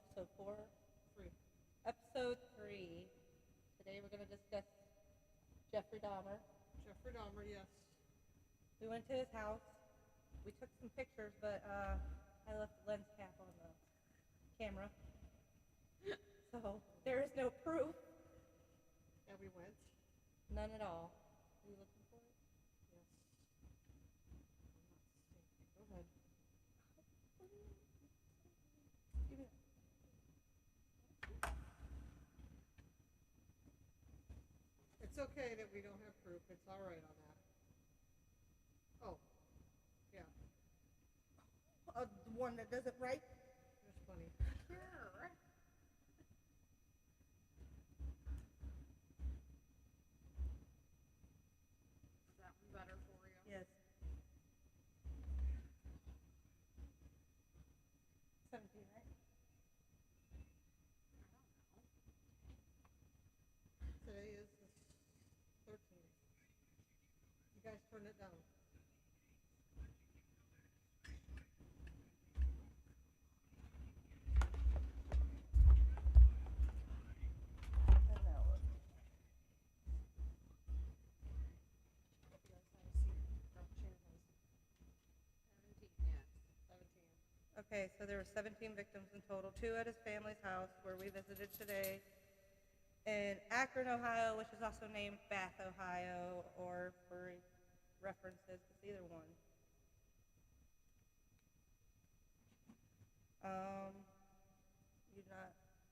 episode 4. 3. Episode 3. Today we're going to discuss Jeffrey Dahmer. Jeffrey Dahmer, yes. We went to his house. We took some pictures, but I left the lens cap on the camera. So there is no proof. And we went. None at all. Are you looking for it? Yes. I'm not seeing it. Go ahead. Give me It's okay that we don't have proof. It's all right on that. Oh, yeah. that. The one that doesn't write? That's funny. Sure. Is that one better for you? Yes. 17, right? Today is the 13th. You guys turn it down. And now look. You guys have a seat. Chair has 17, yes. 17. Okay, so there were 17 victims in total, 2 at his family's house where we visited today, in Akron, Ohio, which is also named Bath, Ohio, or for references, it's either one.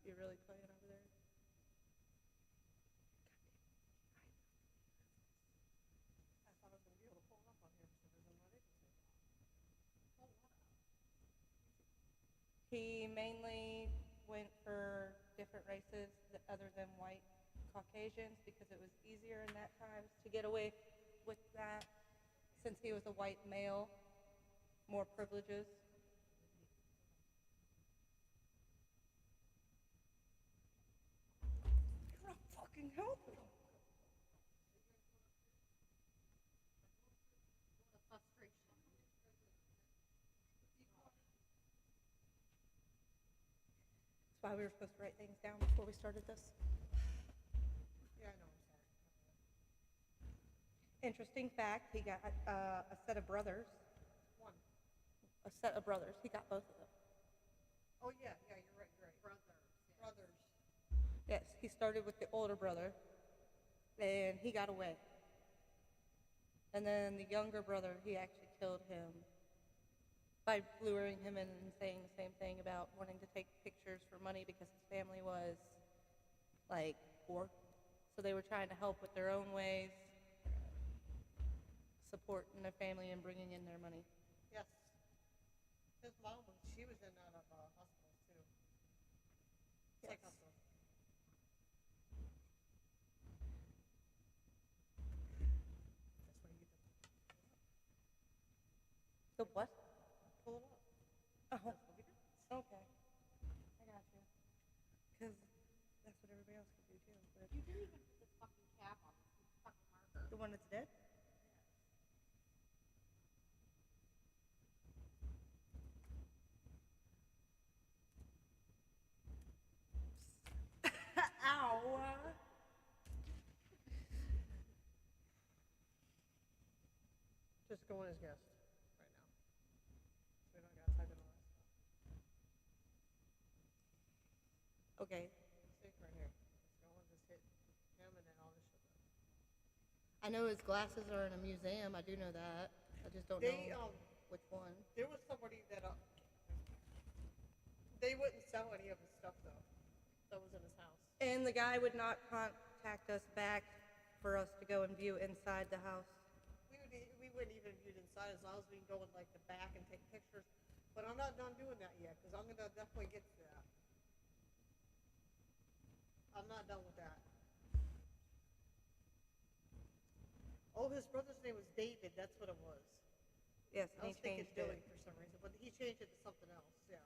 You're really playing over there? I thought I was going to be able to pull it up on here for some reason. I'm not able to. Pull what up? He mainly went for different races other than white Caucasians because it was easier in that time to get away with that since he was a white male, more privileges. You're not fucking helping. What a frustration. That's why we were supposed to write things down before we started this. Yeah, I know. I'm sorry. Interesting fact, he got a set of brothers. One. A set of brothers. He got both of them. Oh, yeah. Yeah, you're right. You're right. Brothers. Yes. Brothers. Yes, he started with the older brother, and he got away. And then the younger brother, he actually killed him by luring him in and saying the same thing about wanting to take pictures for money because his family was, like, poor. So they were trying to help with their own ways, supporting their family and bringing in their money. Yes. His mom, she was in and out of hospitals, too. Yes. Psych hospital. That's where you get The what? pull it up. Oh, That's what we did. okay. I got you. Because that's what everybody else could do, too. But You didn't even put this fucking cap on this fucking marker. the one that's dead? Ow! Just go on as guest right now. We don't got time to all that stuff. Okay. See, right here. Just go on, just hit him and then all this shit. I know his glasses are in a museum. I do know that. I just don't They, know which one. there was somebody that, they wouldn't sell any of his stuff though, that was in his house. And the guy would not contact us back for us to go and view inside the house. We wouldn't even view it inside as long as we can go in like the back and take pictures. But I'm not done doing that yet, because I'm gonna definitely get to that. I'm not done with that. Oh, his brother's name was David, that's what it was. Yes, I and was he thinking changed Billy it. for some reason, but he changed it to something else, yeah.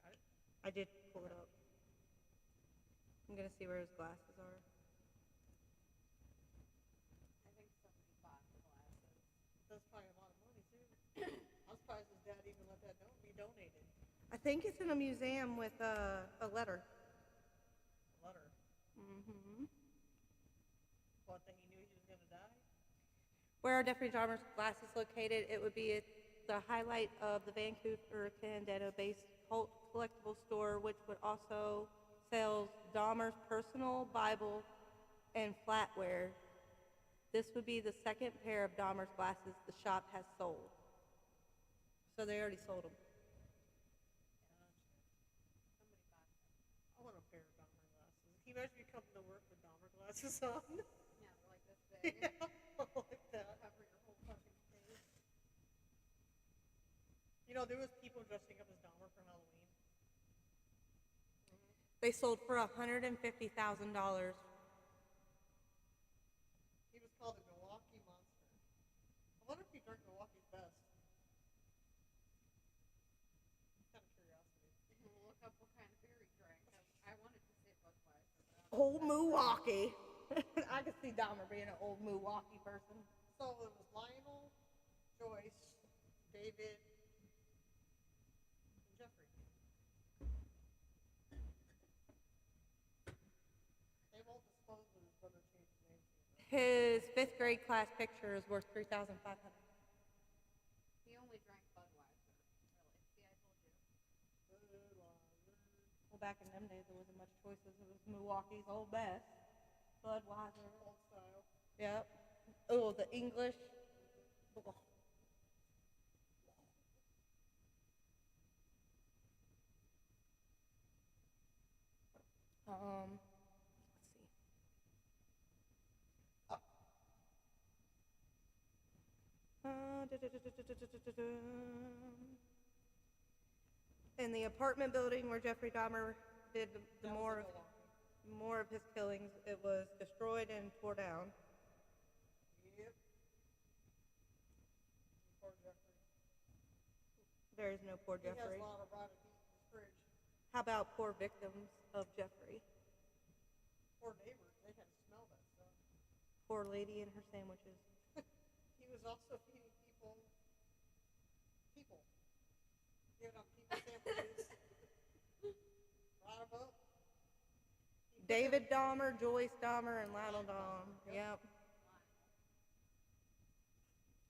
Got it? I did pull it up. I'm gonna see where his glasses are. I think it's in a museum with a letter. Letter. Mm-hmm. What, that he knew he was gonna die? Where are Jeffrey Dahmer's glasses located? It would be at the highlight of the Vancouver, Canada-based cult collectible store, which would also sell Dahmer's personal Bible and flatware. This would be the second pair of Dahmer's glasses the shop has sold. So they already sold them. Somebody bought them. I want a pair of Dahmer glasses. Can you imagine you coming to work with Dahmer glasses on? Yeah, they're like this big. Yeah, like that. Cover your whole fucking face. You know, there was people dressing up as Dahmer for Halloween. They sold for $150,000. He was called the Milwaukee Monster. I wonder if he drank Milwaukee's best. Kind of curiosity. We'll look up what kind of beer he drank. I wanted to say Budweiser, but I don't Old Milwaukee. I could see Dahmer being an old Milwaukee person. So it was Lionel, Joyce, David, and Jeffrey. They won't disclose that his brother changed his name to you, His fifth grade class picture is worth $3,500. He only drank Budweiser. Really? See, I told you. Well, back in them days, there wasn't much choices. It was Milwaukee's old best. Budweiser. Old style. Yep. Oh, the English. Oh. Let's see. In the apartment building where Jeffrey Dahmer did the That was more in Milwaukee. more of his killings, it was destroyed and tore down. Yep. Poor Jeffrey. There is no poor He has Jeffrey. a lot of rotted meat in his fridge. How about poor victims of Jeffrey? Poor neighbors, they had to smell that stuff. Poor lady and her sandwiches. He was also feeding people. Giving them people sandwiches. Right about. David Dahmer, Joyce Dahmer, and Lionel Dahmer. Yep.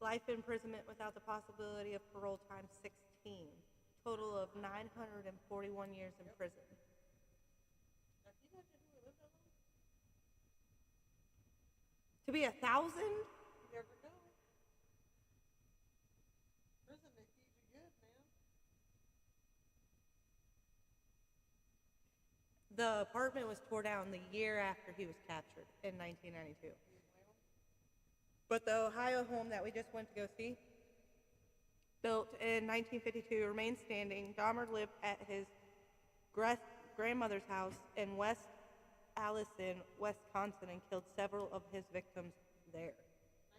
Life imprisonment without the possibility of parole times 16. Total of 941 years in prison. Now, can you imagine who lived that long? To be 1,000? You never know. Prison, they feed you good, man. The apartment was tore down the year after he was captured in 1992. You blame them? But the Ohio home that we just went to go see, built in 1952, remains standing. Dahmer lived at his grandmother's house in West Allison, Wisconsin, and killed several of his victims there.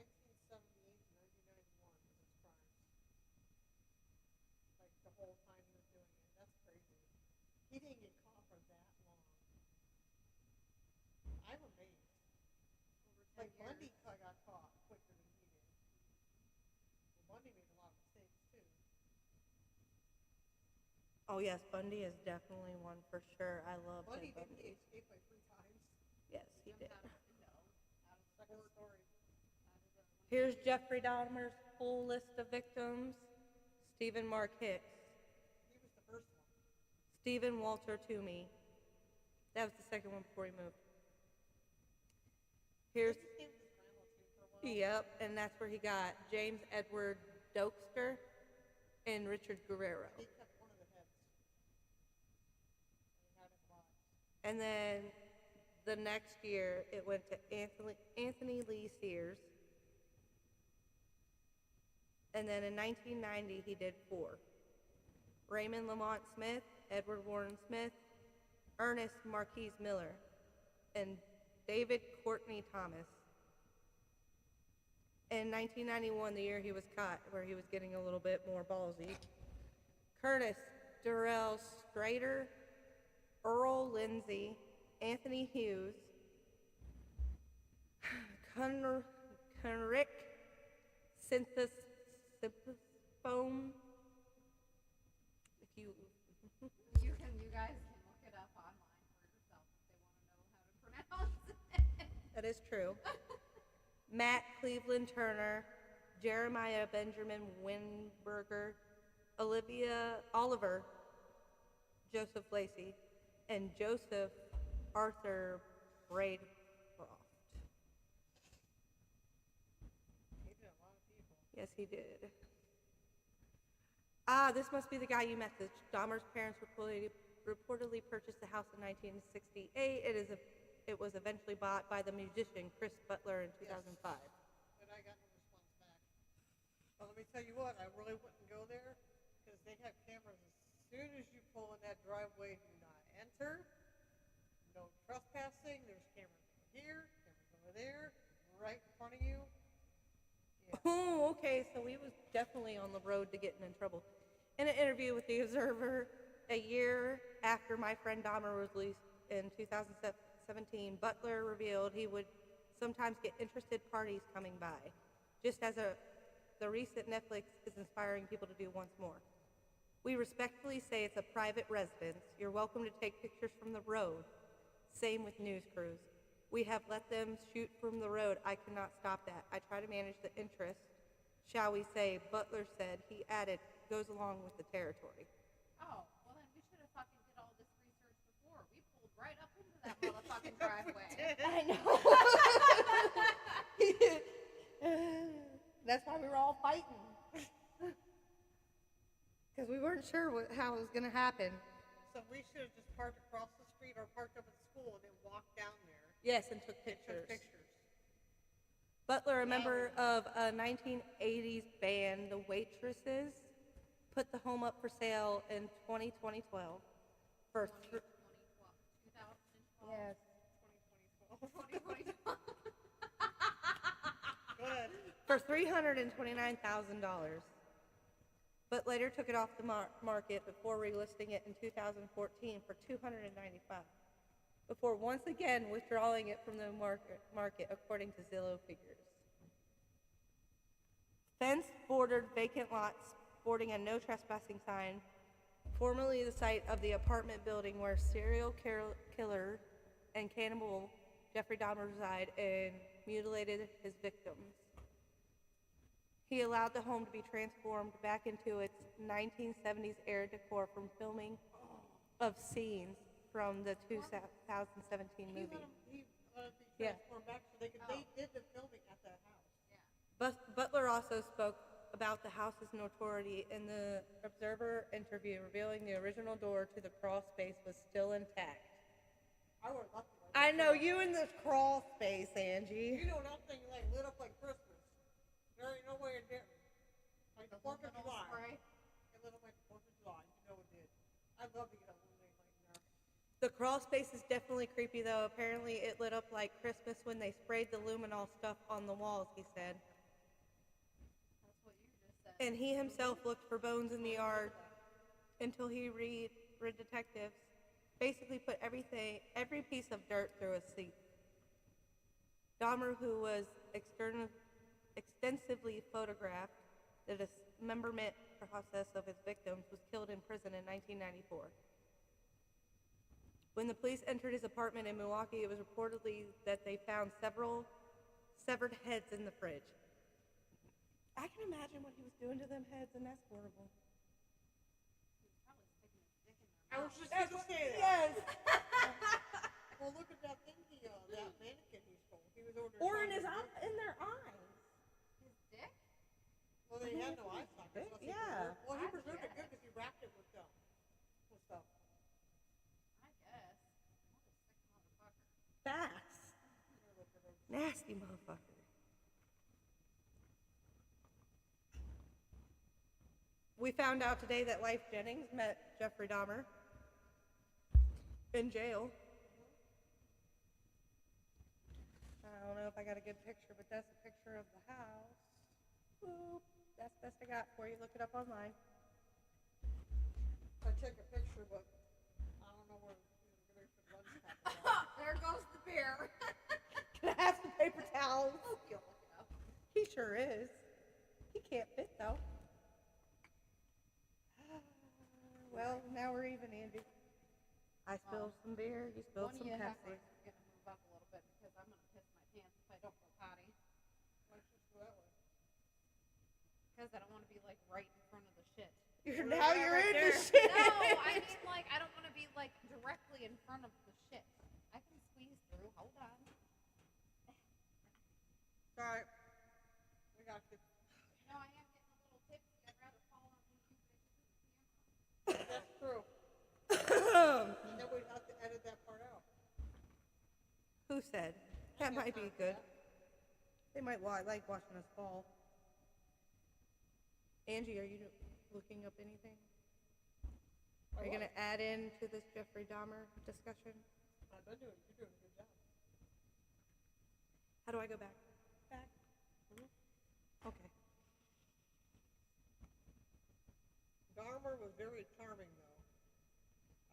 1978 to 1991 was his crimes. Like the whole time he was doing it. That's crazy. He didn't get caught for that long. I'm amazed. Over 10 Like years. Bundy got caught quicker than he did. Well, Bundy made a lot of mistakes too. Oh yes, Bundy is definitely one for sure. I love Bundy Ted didn't Bundy. escape like 3 times. Yes, he did. Jumped out a window. Out of Second court, story. out of the window. Here's Jeffrey Dahmer's full list of victims. Stephen Mark Hicks, He was the first one. Stephen Walter Toomey. That was the second one before he moved. Here's, He came with his grandma too for a while. yep, and that's where he got James Edward Dokester and Richard Guerrero. He kept one of the heads. And he had it locked. And then the next year, it went to Anthony Lee Sears. And then in 1990, he did 4. Raymond Lamont Smith, Edward Warren Smith, Ernest Marquise Miller, and David Courtney Thomas. In 1991, the year he was caught, where he was getting a little bit more ballsy, Curtis Durrell Strader, Earl Lindsay, Anthony Hughes, Conrick Synthesphone. If you That is true. Matt Cleveland Turner, Jeremiah Benjamin Winberger, Oliver Joseph Lacey, and Joseph Arthur Braidcroft. He did a lot of people. Yes, he did. This must be the guy you messaged. Dahmer's parents reportedly purchased the house in 1968. It was eventually bought by the musician Chris Butler in 2005. But I got no response back. Well, let me tell you what, I really wouldn't go there because they have cameras as soon as you pull in that driveway. Do not enter. No trespassing. There's cameras over here, cameras over there, right in front of you. Yeah. Oh, okay, so he was definitely on the road to getting in trouble. In an interview with The Observer, a year after my friend Dahmer was released in 2017, Butler revealed he would sometimes get interested parties coming by, just as the recent Netflix is inspiring people to do once more. We respectfully say it's a private residence. You're welcome to take pictures from the road. Same with news crews. We have let them shoot from the road. I cannot stop that. I try to manage the interest, shall we say, Butler said. He added, goes along with the territory. Oh, well then we should have fucking did all this research before. We pulled right up into that motherfucking driveway. I know. That's why we were all fighting. Because we weren't sure how it was going to happen. So we should have just parked across the street or parked up at the school and then walked down there. Yes, and took And pictures. took pictures. Butler, a member of a 1980s band, The Waitresses, put the home up for sale in 2012 for 2012. yes, 2020. 2012. Go ahead. for $329,000, but later took it off the market before relisting it in 2014 for $295,000, before once again withdrawing it from the market according to Zillow figures. Fence-bordered vacant lots sporting a no trespassing sign, formerly the site of the apartment building where serial killer and cannibal Jeffrey Dahmer reside and mutilated his victims. He allowed the home to be transformed back into its 1970s era decor from filming of scenes from the 2017 movie. He let it be Yeah. transformed back so they did the filming at that house. Butler also spoke about the house's notoriety in the Observer interview, revealing the original door to the crawl space was still intact. I would love to. I know you in this crawl space, Angie. You know that thing like lit up like Christmas. There ain't no way it didn't. Like the 4th of July. Spray. It lit up like the 4th of July. You know it did. I'd love to get a little thing like in there. The crawl space is definitely creepy, though. Apparently, it lit up like Christmas when they sprayed the luminol stuff on the walls, he said. That's what you just said. And he himself looked for bones in the yard until he read detectives. Basically put every piece of dirt through a sieve. Dahmer, who was extensively photographed, the dismemberment process of his victims, was killed in prison in 1994. When the police entered his apartment in Milwaukee, it was reportedly that they found several severed heads in the fridge. I can imagine what he was doing to them heads, and that's horrible. Probably sticking his dick in I their was mouth. just going to say that. Yes. Well, look at that thing that mannequin he stole. He was over there Or in trying his to- in their eyes. His dick? Well, they had no eye sockets. Yeah. Well, he I preserved it guess. good because he wrapped it with stuff. I guess. What a sick motherfucker. Fast. Nasty motherfucker. We found out today that Life Jennings met Jeffrey Dahmer in jail. I don't know if I got a good picture, but that's a picture of the house. Boop. That's the best I got for you. Look it up online. I took a picture, but I don't know where the lunch happened. There goes the beer. Can I have some paper towels? You'll look it up. He sure is. He can't fit though. Well, now we're even, Andy. I spilled some beer, you spilled One of some you Pepsi. heifers is going to move up a little bit because I'm going to piss my because I don't want to be like right in front of the shit. Now you're right in there. the shit. No, I mean like I don't want to be like directly in front of the shit. I can squeeze through. Hold on. Sorry. We got you. No, I am getting a little tipsy. I'd rather fall on you than the That's true. And then we'd have to edit that part out. Who said? That might be good. They might like watching us fall. Angie, are you looking up anything? Are you going to add in to this Jeffrey Dahmer discussion? I've been doing. You're doing a good job. How do I go back? Back? Mm-hmm. Okay. Dahmer was very charming, though.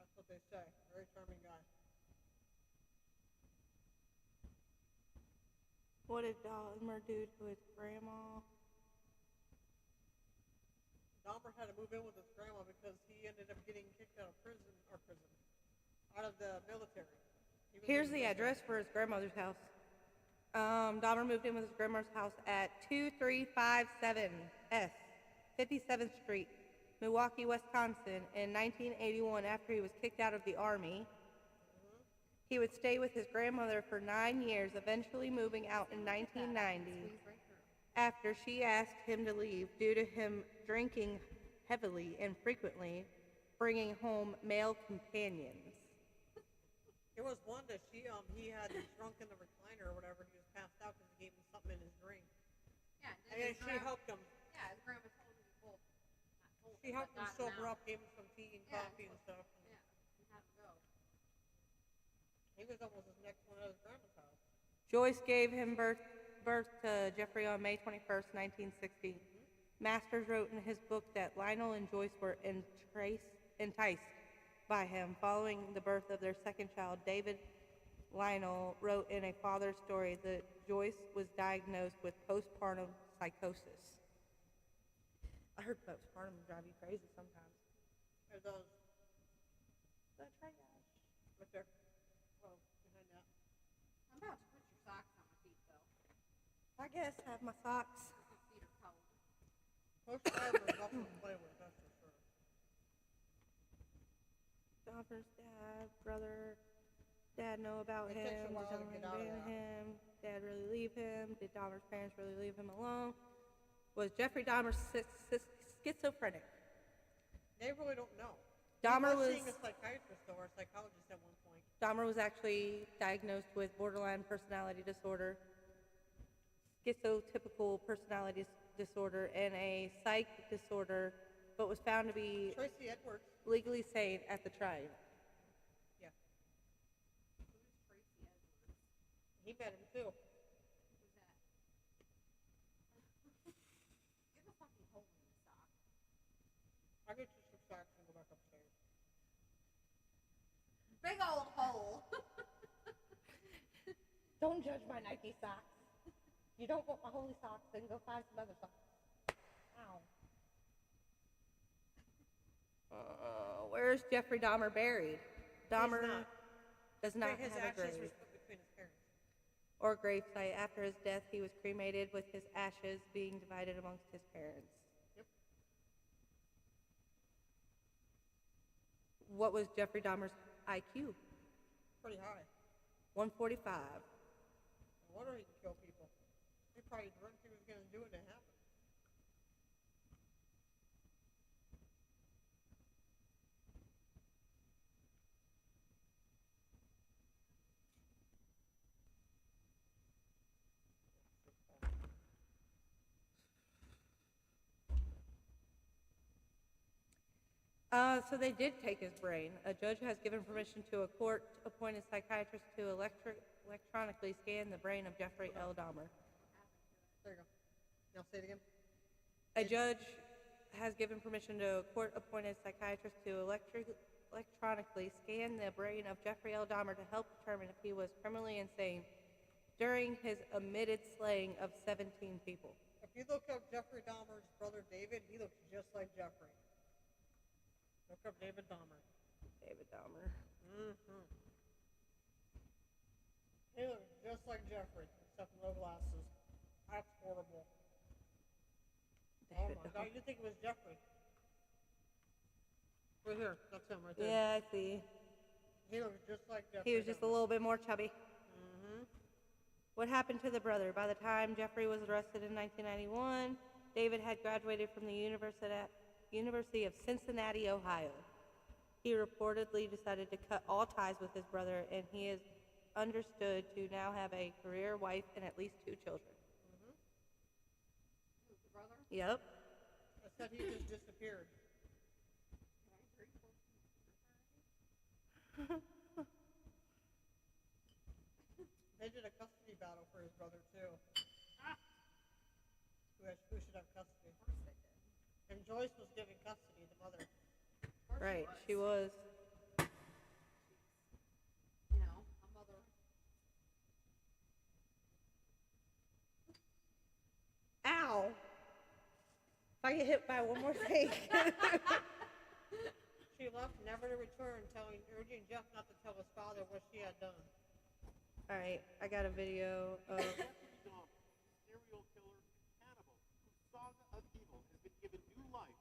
That's what they say. Very charming guy. What did Dahmer do to his grandma? Dahmer had to move in with his grandma because he ended up getting kicked out of out of the military. Here's the address for his grandmother's house. Dahmer moved in with his grandmother's house at 2357 S 57th Street, Milwaukee, Wisconsin, in 1981 after he was kicked out of the Army. He would stay with his grandmother for 9 years, eventually moving out in 1990 after she asked him to leave due to him drinking heavily and frequently bringing home male companions. There was one that he had drunk in the recliner or whatever. He was passed out because he gave him something in his drink. Yeah, And then she helped him. Yeah, his grandma told him. Well, not told She him, helped but him got sober out. up, gave him some tea and Yeah, coffee and stuff. Yeah, and had him go. He was almost his next one at his grandma's house. Joyce gave him birth to Jeffrey on May 21st, 1960. Masters wrote in his book that Lionel and Joyce were enticed by him following the birth of their second child. David Lionel wrote in A Father's Story that Joyce was diagnosed with postpartum psychosis. I heard postpartum drive you crazy sometimes. It does. The trash. Right there. Well, behind that. I'm about to put your socks on my feet, though. I guess have my socks. My feet are cold. Postpartum is nothing to play with, that's for sure. Dahmer's dad know about It him? takes a Did while to Dahmer get out of abandon that. him? Dad really leave him? Did Dahmer's parents really leave him alone? Was Jeffrey Dahmer schizophrenic? They really don't know. Dahmer he was was seeing a psychiatrist or a psychologist at one point. Dahmer was actually diagnosed with borderline personality disorder, schizotypical personality disorder, and a psych disorder, but was found to be Tracy Edwards. legally sane at the time. Yeah. Who's Tracy Edwards? He met him too. Who's that? Give a fucking hole in the sock. I'll get you some socks and go back upstairs. Big old hole. Don't judge my Nike socks. You don't want my holy socks, then go find some other socks. Ow. Where's Jeffrey Dahmer buried? Dahmer not. does not His have a ashes were grave split between his parents. or gravesite. After his death, he was cremated with his ashes being divided amongst his parents. Yep. What was Jeffrey Dahmer's IQ? Pretty high. 145. No wonder he could kill people. He probably dreamt he was going to do it and it happened. So they did take his brain. A judge has given permission to a court-appointed psychiatrist to electronically scan the brain of Jeffrey L. Dahmer. There you go. Now say it again. A judge has given permission to a court-appointed psychiatrist to electronically scan the brain of Jeffrey L. Dahmer to help determine if he was criminally insane during his admitted slaying of 17 people. If you look up Jeffrey Dahmer's brother David, he looks just like Jeffrey. Look up David Dahmer. David Dahmer. Mm-hmm. He looks just like Jeffrey, except no glasses. That's horrible. Oh David my God, you think it was Jeffrey? Right here, that's him right there. Yeah, I see. He looks just like Jeffrey. He was just a little bit more chubby. Mm-hmm. What happened to the brother? By the time Jeffrey was arrested in 1991, David had graduated from the University of Cincinnati, Ohio. He reportedly decided to cut all ties with his brother, and he is understood to now have a career wife and at least 2 children. Who's the brother? Yep. I said he just disappeared. They did a custody battle for his brother too. Who should have custody? Of course they did. And Joyce was given custody, the mother. Of course Right, she she was. was. You know, a mother. Ow! If I get hit by one more thing. She left never to return, urging Jeff not to tell his father what she had done. All right, I got a video of. Jeffrey Dahmer, serial killer and cannibal, whose saga of evil has been given new life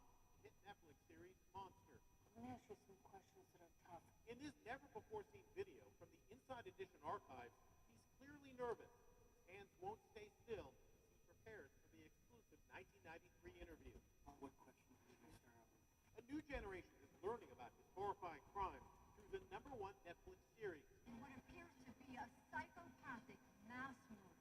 in hit Netflix series Monster. Let me ask you some questions that are tough. In this never-before-seen video from the Inside Edition archives, he's clearly nervous. His hands won't stay still as he prepares for the exclusive 1993 interview. What question did you start out with? A new generation is learning about his horrifying crimes through the #1 Netflix series. What appears to be a psychopathic mass murder.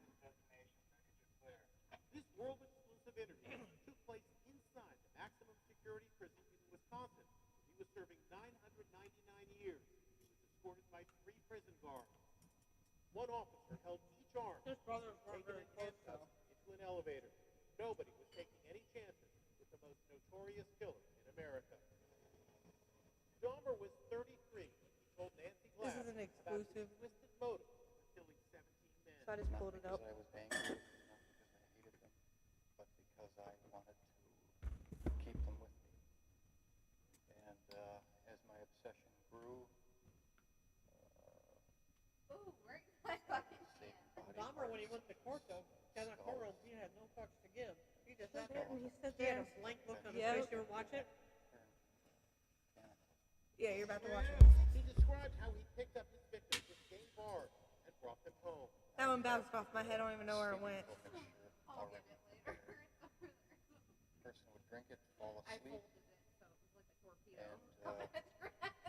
This world-exclusive interview took place inside the maximum security prison in Wisconsin, where he was serving 999 years. He was escorted by 3 prison guards. One officer held each arm. His brothers weren't Taken very in close handcuffs though. into an elevator. Nobody was taking any chances with the most notorious killer in America. Dahmer was 33 when he told Nancy This Glass is an about his exclusive. twisted motive for killing 17 men. So I just Not pulled it because up. I was angry, not because I hated them, but because I wanted to keep them with me. And as my obsession grew, Ooh, right in my fucking saving hand. body Dahmer, when he parts, went to court though, in that courtroom, he had no fucks to give. He just had And he stood he had there. a blank look on his Yep. face. You ever watch it? cannibals. Yeah, you're about to watch it. He described how he picked up his victims with gay bars and brought them home. That one bounced off my head. I don't even know where it went. I'll get it later. It's over there. Person would drink it, fall I asleep, folded it so it was like a torpedo. and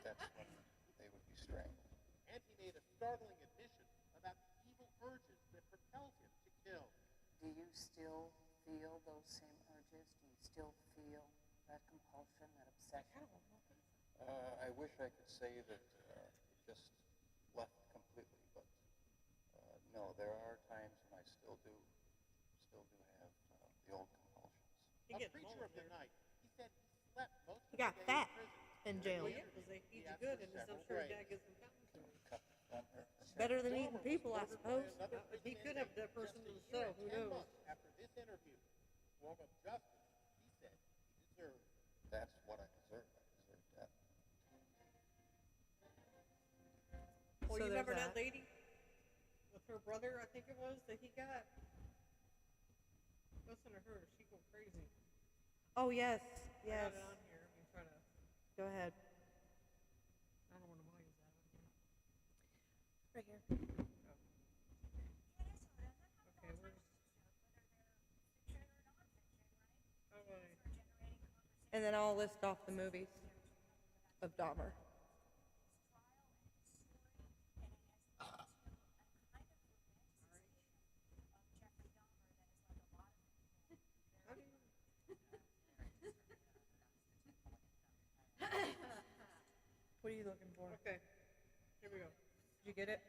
that's when they would be strangled. And he made a startling admission about the evil urges that propelled him to kill. Do you still feel those same urges? Do you still feel that compulsion, that obsession? I wish I could say that it just left completely, but no, there are times when I still do have the old compulsions. He A gets preacher mold of the here. night, he said he slept most He of got the day fat in prison. in jail. Well, yeah, because they feed you good, and I'm sure dad gives them fountain. Cut from her. Better than eating people, I suppose. He could have that person himself. Who knows? After this interview, form of justice, he said he deserved. That's what I deserve. I deserve death. Well, So you there's remember that that. lady with her brother? I think it was that he got. Listen to her; she go crazy. Oh yes, I yes. got it on here. I'm trying to. Go ahead. I don't know where the volume's at. On here. Right here. Okay, where's? Oh, wait. And then I'll list off the movies of Dahmer. How do you? What are you looking for? Okay, here we go. Did you get it?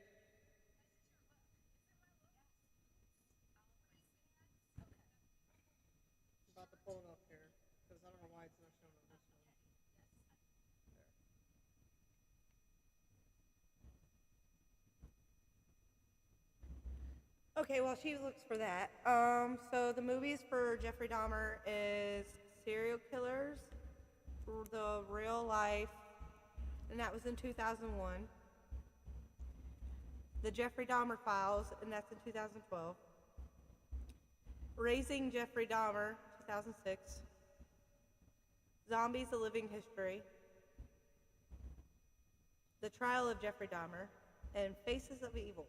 I'm about to pull it up here because I don't know why it's not showing on this one. Okay, well, she looks for that. So the movies for Jeffrey Dahmer is Serial Killers, The Real Life, and that was in 2001. The Jeffrey Dahmer Files, and that's in 2012. Raising Jeffrey Dahmer, 2006. Zombies: A Living History. The Trial of Jeffrey Dahmer, and Faces of Evil.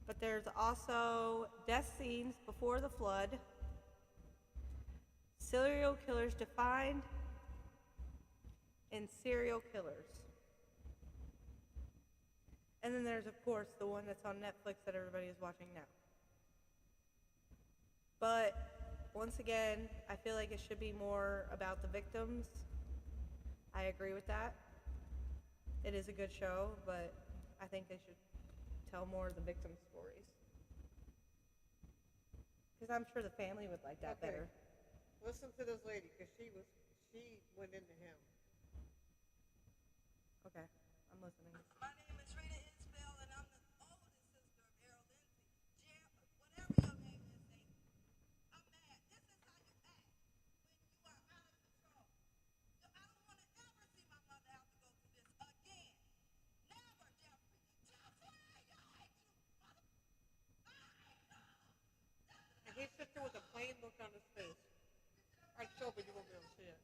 But there's also Death Scenes Before the Flood, Serial Killers Defined, and Serial Killers. And then there's, of course, the one that's on Netflix that everybody is watching now. But once again, I feel like it should be more about the victims. I agree with that. It is a good show, but I think they should tell more of the victim stories. Because I'm sure the family would like that Okay. better. Listen to this lady, because she went into him. Okay, I'm listening. My name is Rita Isbell, and I'm the oldest sister of Errol Lindsay. Jim, whatever your name is, Nate, I'm mad. This is how you act when you are out of control. I don't want to ever see my mother have to go through this again. Never, Jeffrey. Jeffrey, I hate you, mother. I hate you. And he sits there with a plain look on his face. I'd show, but you won't be able to see it.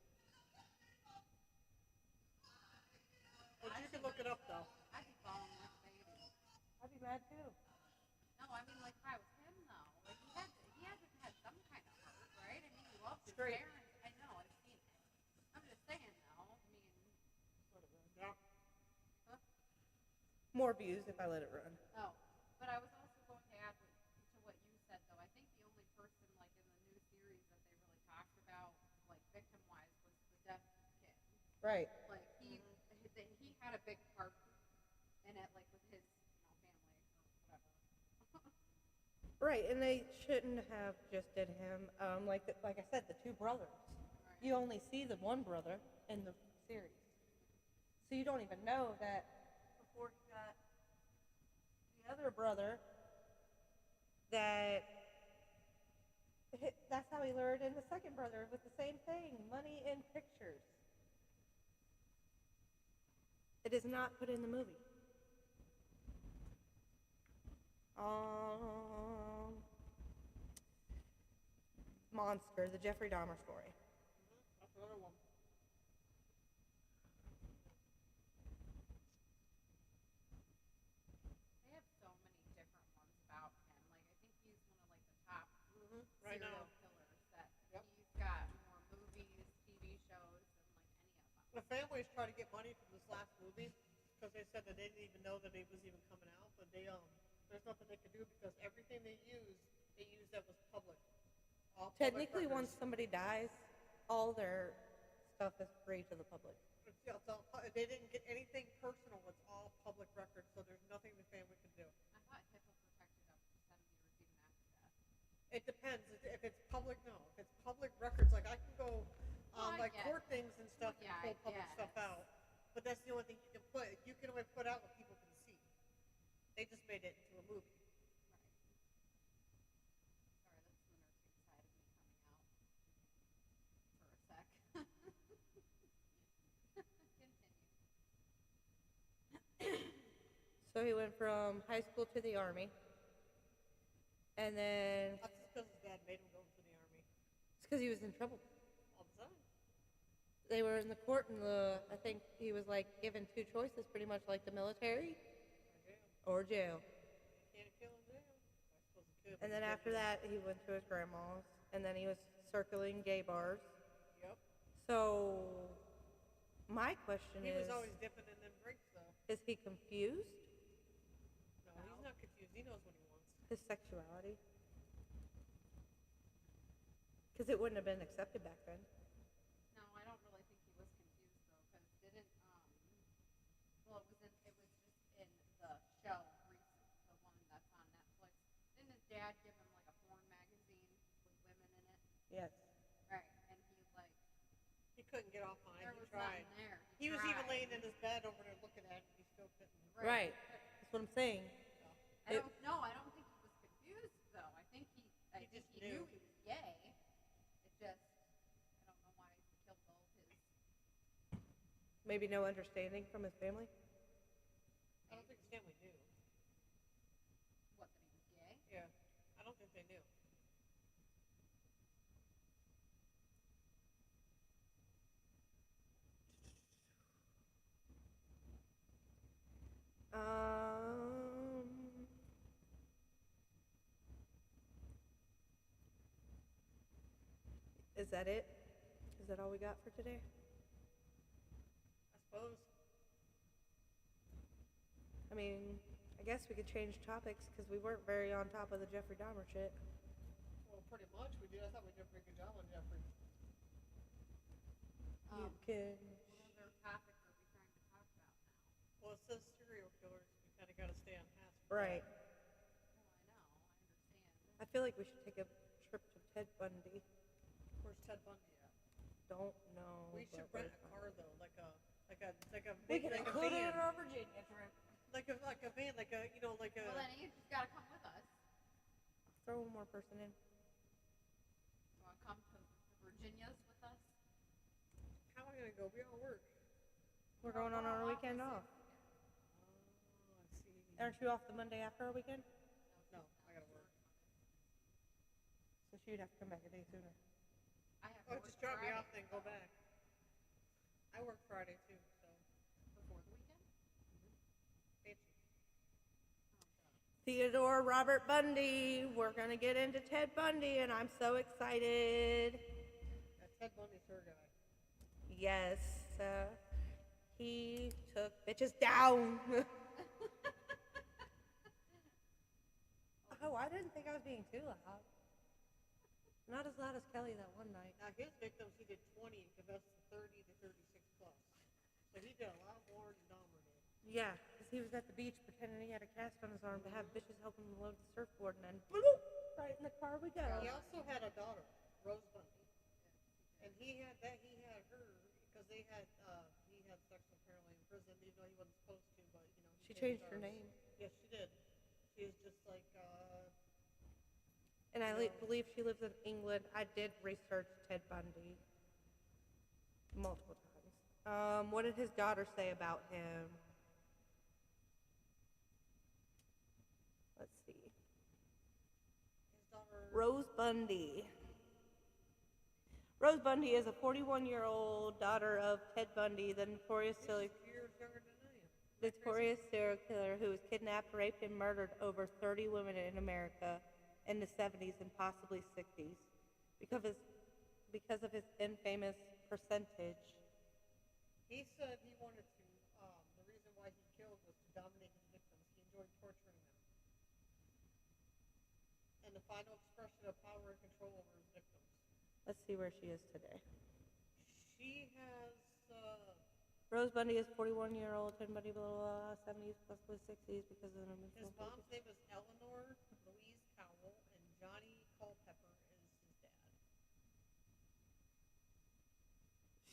But you can look it up, though. I'd be falling like a baby. I'd be mad too. No, I mean, like, if I was him, though. Like, he had to have had some kind of hurt, right? I mean, he loved his Straight. parents. I know, I've seen it. I'm just saying, though. I mean, Yeah. huh? More views if I let it run. Oh, but I was also going to add to what you said, though. I think the only person, like, in the new series that they really talked about, like, victim-wise, was the deaf kid. Right. Like, he had a big part in it, like, with his, family or whatever. Right, and they shouldn't have just did him. Like I said, the two brothers. Right. You only see the one brother in the series, so you don't even know that before he got the other brother. That's how he lured in the second brother with the same thing: money and pictures. It is not put in the movie. Monster, the Jeffrey Dahmer story. That's another one. They have so many different ones about him. Like, I think he's one of, like, the top Right serial now. killers that Yep. he's got more movies, TV shows than, like, any of them. The families try to get money from this last movie because they said that they didn't even know that it was even coming out, but there's nothing they could do because everything they used that was public. All public Technically, once records. somebody dies, all their stuff is free to the public. It's all they didn't get anything personal. It's all public records, so there's nothing the family can do. I thought HIPAA protected up to 7 years even after death. It depends. If it's public, no. If it's public records, like I can go Well, I like get court it. things and stuff Yeah, and I pull public get stuff it. out. But that's the only thing you can put. You can only put out what people can see. They just made it into a movie. Right. Sorry, that's the nursing side of me coming out for a sec. Continue. So he went from high school to the army, and then That's just because his dad made him go into the army it's because he was in trouble. all the time. They were in the court, and I think he was like given two choices, pretty much like the military Or jail. or jail. You can't kill in jail. I suppose he could. but And then he after didn't. that, he went to his grandma's, and then he was circling gay bars. Yep. So my question He is, was always dipping in them drinks, though. is he confused? No, he's not confused. He knows what he wants. His sexuality? Because it wouldn't have been accepted back then. No, I don't really think he was confused though, because didn't well, it was just in the show recent, the one that's on Netflix. Didn't his dad give him like a porn magazine with women in it? Yes. Right, and he like He couldn't get off on it. there He was tried. nothing there. He was even tried. laying in his bed over there looking at it. He still couldn't. Right. That's what I'm saying. I don't know. I don't think he was confused though. I think he just he knew knew. he was gay. It just I don't know why he killed both his. Maybe no understanding from his family. I don't think his family knew. What, that he was gay? Yeah. I don't think they knew. that it? Is that all we got for today? I suppose. I mean, I guess we could change topics because we weren't very on top of the Jeffrey Dahmer shit. Well, pretty much we did. I thought we did a pretty good job on Jeffrey. You can. What other topic are we trying to talk about now? Well, it says serial killers. We kind of got to stay on task. Right. Well, I know, I understand. I feel like we should take a trip to Ted Bundy. Where's Ted Bundy at? Don't know. We should but rent we're a fine. car though, like a We big can like a include it van, in our Virginia trip. like a van, like a like a. Well, then you just gotta come with us. Throw one more person in. You wanna come to the Virginias with us? How am I gonna go? We all work. We're going on our weekend the same off. Oh, I see. Aren't you off the Monday after our weekend? No, I gotta work. So she'd have to come back a day sooner. I have Oh, to just work drop me Friday, off then go back. I work Friday too, so before the weekend. fancy. Theodore Robert Bundy. We're gonna get into Ted Bundy, and I'm so excited. Ted Bundy's her guy. Yes, he took bitches down. Oh, I didn't think I was being too loud. Not as loud as Kelly that one night. Now his victims, he did 20 and confessed to 30 to 36 plus. So he did a lot more than Dahmer did. Yeah, because he was at the beach pretending he had a cast on his arm to have bitches help him load the surfboard, and then bloop, right in the car we go. He also had a daughter, Rose Bundy, and he had her because he had sex apparently in prison, even though he wasn't supposed to. But he She changed her hers. name. Yes, she did. She is just like And I believe she lives in England. I did research Ted Bundy multiple times. What did his daughter say about him? Let's see. his daughter. Rose Bundy. Rose Bundy is a 41-year-old daughter of Ted Bundy, the notorious She's a few years younger than I am. notorious serial killer who has kidnapped, raped, and murdered over 30 women in America in the 70s and possibly 60s. Because of his infamous percentage. He said he wanted to. The reason why he killed was to dominate his victims. He enjoyed torturing them. And the final expression of power and control over his victims. Let's see where she is today. She has. Rose Bundy is 41-year-old, Ted Bundy, blah, blah, blah, 70s, possibly 60s because of an His mom's name is Eleanor Louise Cowell, and Johnny Culpepper is his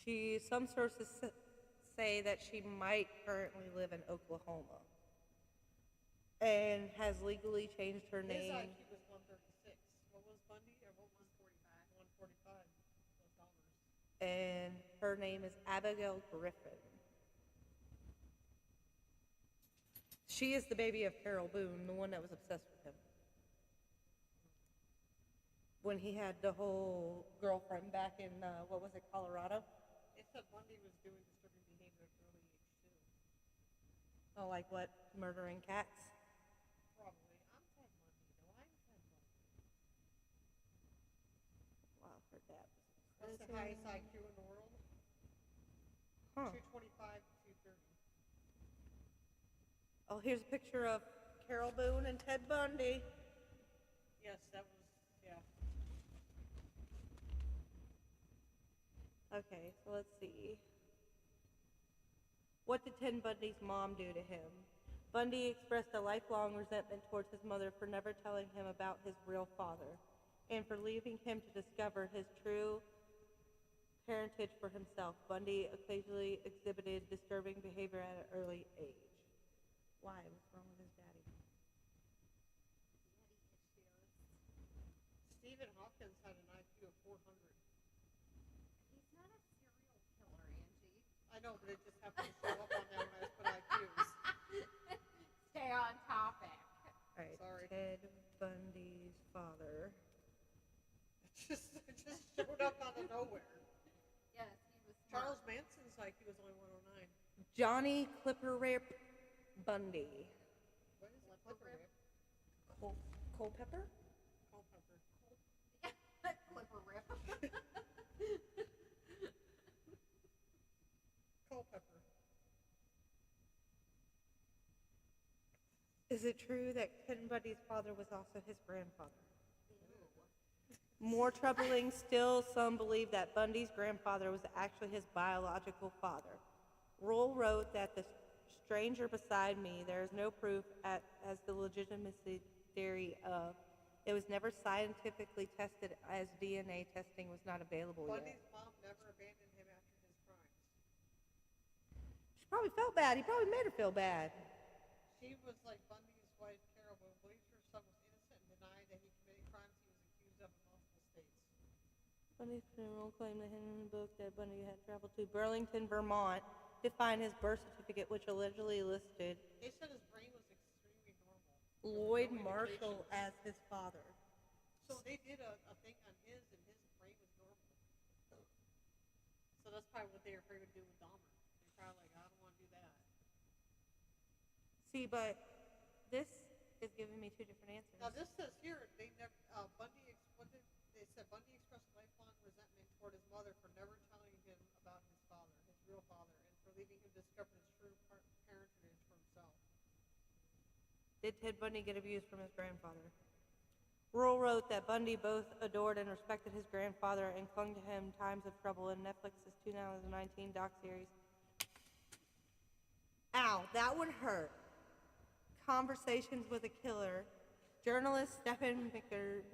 dad. Some sources say that she might currently live in Oklahoma and has legally changed her His name. IQ was 136. What was Bundy? Or what was 145? Those dollars. And her name is Abigail Griffin. She is the baby of Carol Boone, the one that was obsessed with him. When he had the whole girlfriend back in, what was it, Colorado? They said Bundy was doing disturbing behavior at an early age, too. Oh, like what? Murdering cats? Probably. I'm Ted Bundy. No, I'm Ted Bundy. Wow, her dad was That's the obsessive. highest IQ in the world. Huh. 225 to 230. Oh, here's a picture of Carol Boone and Ted Bundy. Yes, that was, yeah. Okay, so let's see. What did Ted Bundy's mom do to him? Bundy expressed a lifelong resentment towards his mother for never telling him about his real father and for leaving him to discover his true parentage for himself. Bundy occasionally exhibited disturbing behavior at an early age. Why? What's wrong with his daddy? Stephen Hawkins had an IQ of 400. He's not a serial killer, Angie. I know, but it just happened to show up on there when I put IQs. Stay on topic. All right, Sorry. Ted Bundy's father. It just showed up out of nowhere. Yes, he was smart. Charles Manson's IQ was only 109. Johnny Clipper-Rip Bundy. What is it? Clipper Rip? Culpepper? Culpepper. Clipper rip. Is it true that Ted Bundy's father was also his grandfather? More troubling still, some believe that Bundy's grandfather was actually his biological father. Rule wrote that the stranger beside me, there is no proof as the legitimacy theory of. It was never scientifically tested as DNA testing was not available yet. Bundy's mom never abandoned him after his crimes. She probably felt bad. He probably made her feel bad. She was like Bundy's wife, Carol, who believed her son was innocent and denied that he committed crimes he was accused of in multiple states. Bundy's funeral claimed that in the book that Bundy had traveled to Burlington, Vermont to find his birth certificate, which allegedly listed They said his brain was extremely normal. Lloyd No Marshall indications. as his father. So they did a thing on his, and his brain was normal. So that's probably what they were afraid to do with Dahmer. They're probably like, I don't want to do that. See, but this is giving me two different answers. Now this says here they never they said Bundy expressed lifelong resentment toward his mother for never telling him about his father, his real father, and for leaving him to discover his true parentage for himself. Did Ted Bundy get abused from his grandfather? Rule wrote that Bundy both adored and respected his grandfather and clung to him in times of trouble in Netflix's 2019 docuseries. Ow, that would hurt. Conversations with a Killer. Journalist Stephen Pickard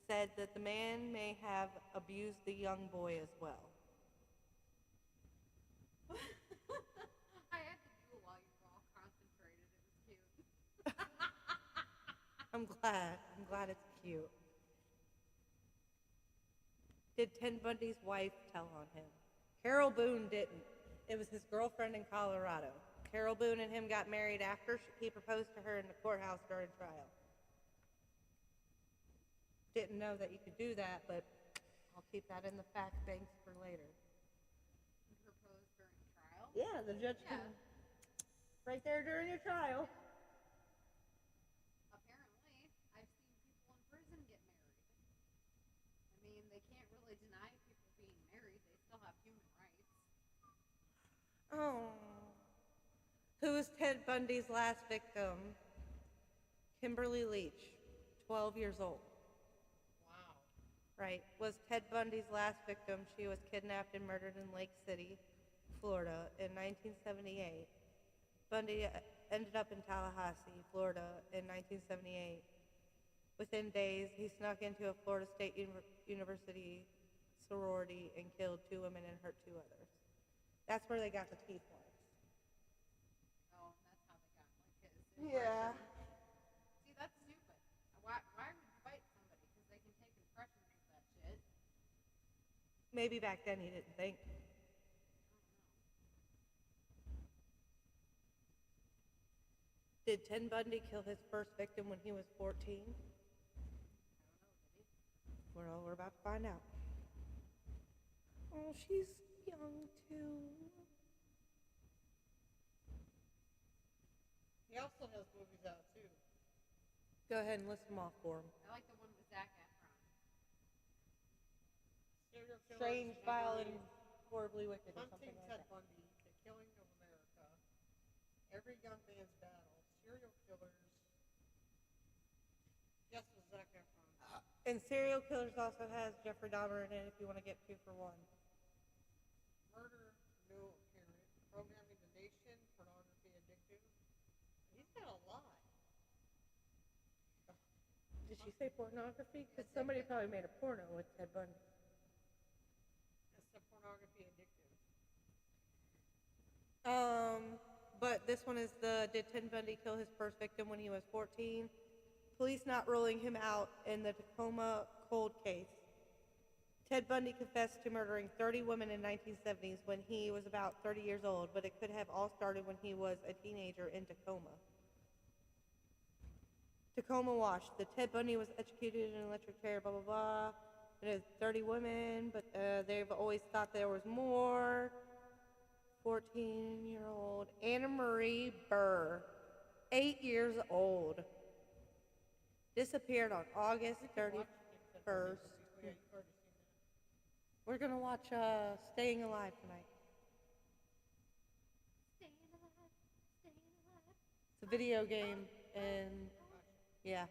said that the man may have abused the young boy as well. I had to do it while you were all concentrated. It was cute. I'm glad it's cute. Did Ted Bundy's wife tell on him? Carol Boone didn't. It was his girlfriend in Colorado. Carol Boone and him got married after he proposed to her in the courthouse during trial. Didn't know that you could do that, but I'll keep that in the fact banks for later. You proposed during trial? Yeah, the judge Yeah. can. Right there during your trial. Apparently, I've seen people in prison get married. I mean, they can't really deny people being married. They still have human rights. Oh. Who was Ted Bundy's last victim? Kimberly Leach, 12 years old. Wow. Right. Was Ted Bundy's last victim. She was kidnapped and murdered in Lake City, Florida in 1978. Bundy ended up in Tallahassee, Florida in 1978. Within days, he snuck into a Florida State University sorority and killed 2 women and hurt 2 others. That's where they got the teeth marks. Oh, that's how they got like his. Yeah. See, that's stupid. Why would you fight somebody? Because they can take impressions of that shit. Maybe back then he didn't think. Did Ted Bundy kill his first victim when he was 14? I don't know, did he? Well, we're about to find out. Oh, she's young too. He also has movies out too. Go ahead and list them off for him. I like the one with Zac Efron. Serial killers, Strange, vile, and memories, horribly wicked, or Hunting something like Ted that. Bundy, The Killing of America, Every Young Man's Battle, Serial Killers. Yes, with Zac Efron. And Serial Killers also has Jeffrey Dahmer in it if you want to get 2 for 1. Murder, No Apparent, Programming the Nation, Pornography Addictive. He's got a lot. Did she say pornography? Because somebody probably made a porno with Ted Bundy. It's the Pornography Addictive. But this one is did Ted Bundy kill his first victim when he was 14? Police not ruling him out in the Tacoma cold case. Ted Bundy confessed to murdering 30 women in 1970s when he was about 30 years old, but it could have all started when he was a teenager in Tacoma. Tacoma Wash. The Ted Bundy was executed in an electric chair, blah, blah, blah. It is 30 women, but they've always thought there was more. 14-year-old Anna Marie Burr, 8 years old. Disappeared on August 31st. We're going to watch Staying Alive tonight. Staying alive, staying alive. It's a video game. and yeah,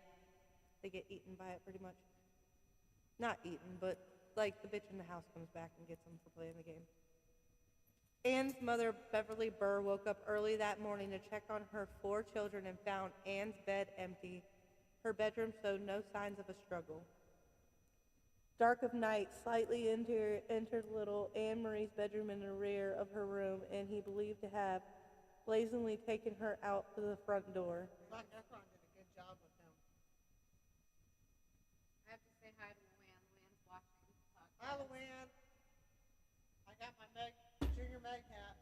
they get eaten by it pretty much. Not eaten, but like the bitch in the house comes back and gets them for playing the game. Ann's mother, Beverly Burr, woke up early that morning to check on her 4 children and found Ann's bed empty. Her bedroom showed no signs of a struggle. Dark of night, slightly entered little Anne Marie's bedroom in the rear of her room, and he believed to have blazingly taken her out to the front door. Zac Efron did a good job with him. I have to say hi to Luann. Luann's watching the podcast. Hi, Luann. I got my Junior Meg hat.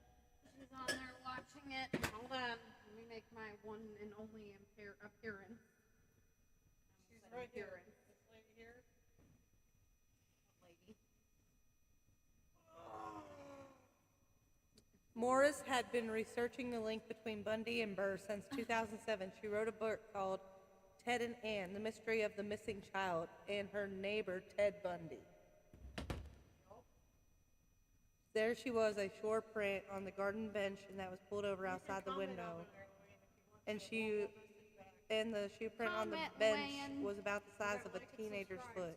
She's on there watching it. Hold on. Let me make my one and only appearance. She's right here. Appearance. This lady here. Lady. Morris had been researching the link between Bundy and Burr since 2007. She wrote a book called Ted and Ann, The Mystery of the Missing Child, and her neighbor, Ted Bundy. There she was, a shore print on the garden bench, and that was pulled over outside the window. And the shoe print on the Comment, bench Luann. was about the size of a teenager's foot.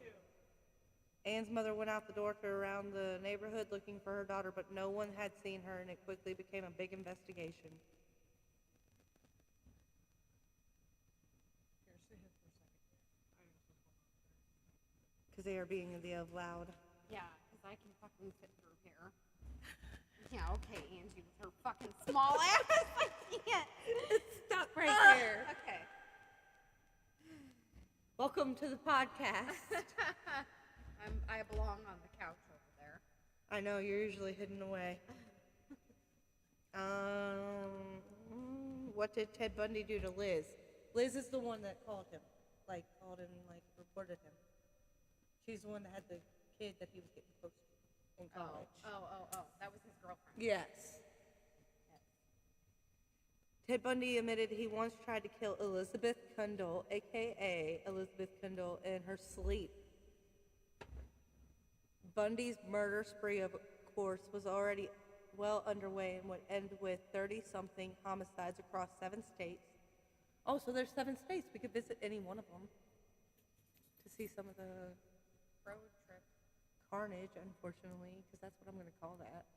Ann's mother went out the door to around the neighborhood looking for her daughter, but no one had seen her, and it quickly became a big investigation. Here, sit here for a second. I know what's going on there. Because they are being loud. Yeah, because I can fucking fit through here. Yeah, okay, Angie, with her fucking small ass. I can't. Stop right there. Okay. Welcome to the podcast. I belong on the couch over there. I know, you're usually hidden away. What did Ted Bundy do to Liz? Liz is the one that called and reported him. She's the one that had the kid that he was getting close to in college. Oh. That was his girlfriend. Yes. Ted Bundy admitted he once tried to kill Elizabeth Kundal, a.k.a. Elizabeth Kundal, in her sleep. Bundy's murder spree, of course, was already well underway and would end with 30-something homicides across 7 states. Oh, so there's 7 states. We could visit any one of them to see some of the Road trip. carnage, unfortunately, because that's what I'm going to call that.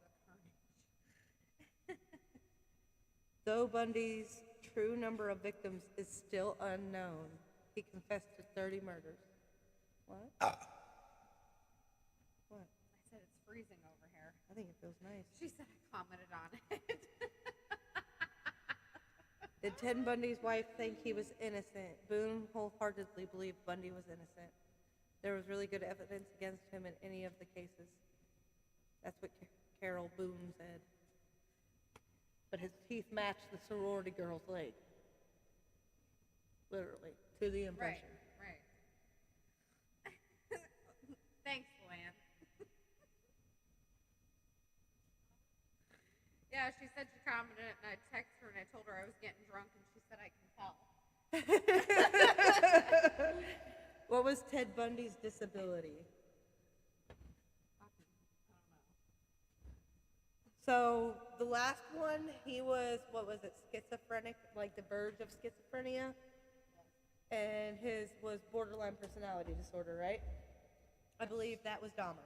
Though Bundy's true number of victims is still unknown, he confessed to 30 murders. What? What? I said it's freezing over here. I think it feels nice. She said I commented on it. Did Ted Bundy's wife think he was innocent? Boone wholeheartedly believed Bundy was innocent. There was really good evidence against him in any of the cases. That's what Carol Boone said. But his teeth matched the sorority girl's leg. Literally, to the impression. Right. Thanks, Luann. Yeah, she said she commented it, and I texted her, and I told her I was getting drunk, and she said I can tell. What was Ted Bundy's disability? So the last one, he was, schizophrenic, like the verge of schizophrenia? And his was borderline personality disorder, right? I believe that was Dahmer.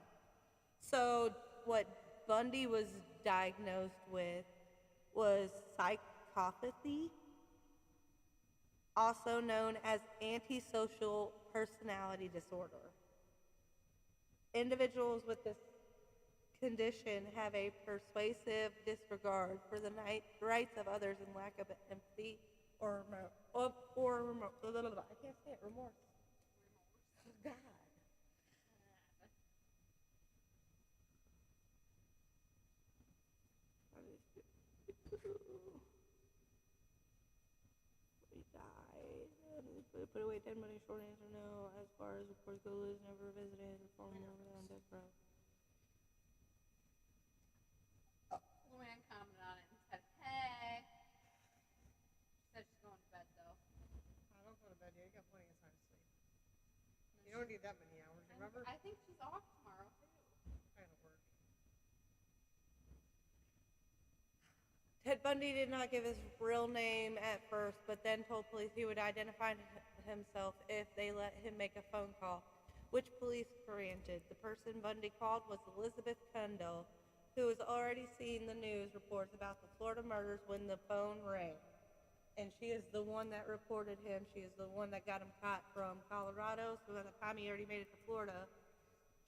So what Bundy was diagnosed with was psychopathy, also known as antisocial personality disorder. Individuals with this condition have a pervasive disregard for the rights of others and lack of empathy or remorse. I can't say it, remorse. Oh, God. He died. Put away dead money, short answer no. As far as reports go, Liz never visited a former on death row. Luann commented on it and said, hey. She said she's going to bed, though. I don't go to bed yet. You got plenty of time to sleep. You don't need that many hours, remember? I think she's off tomorrow, too. I gotta work. Ted Bundy did not give his real name at first, but then told police he would identify himself if they let him make a phone call, which police granted. The person Bundy called was Elizabeth Kundell, who has already seen the news reports about the Florida murders when the phone rang. And she is the one that reported him. She is the one that got him caught from Colorado. So by the time he already made it to Florida,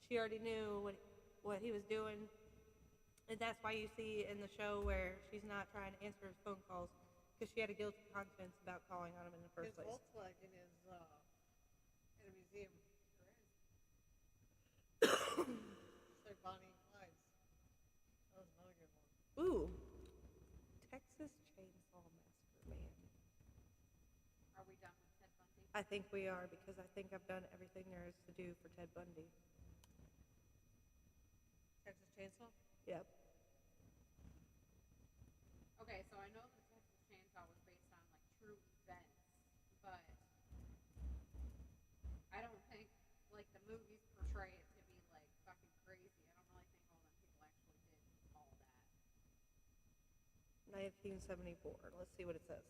she already knew what he was doing. And that's why you see in the show where she's not trying to answer his phone calls, because she had a guilty conscience about calling on him in the first His place. Volkswagen is in a museum. Say Bonnie and Clyde's. That was another good one. Ooh, Texas Chainsaw Massacre, man. Are we done with Ted Bundy? I think we are, because I think I've done everything there is to do for Ted Bundy. Texas Chainsaw? Yep. Okay, so I know the Texas Chainsaw was based on like true events, but I don't think like the movies portray it to be like fucking crazy. I don't really think all them people actually did all that. 1974. Let's see what it says.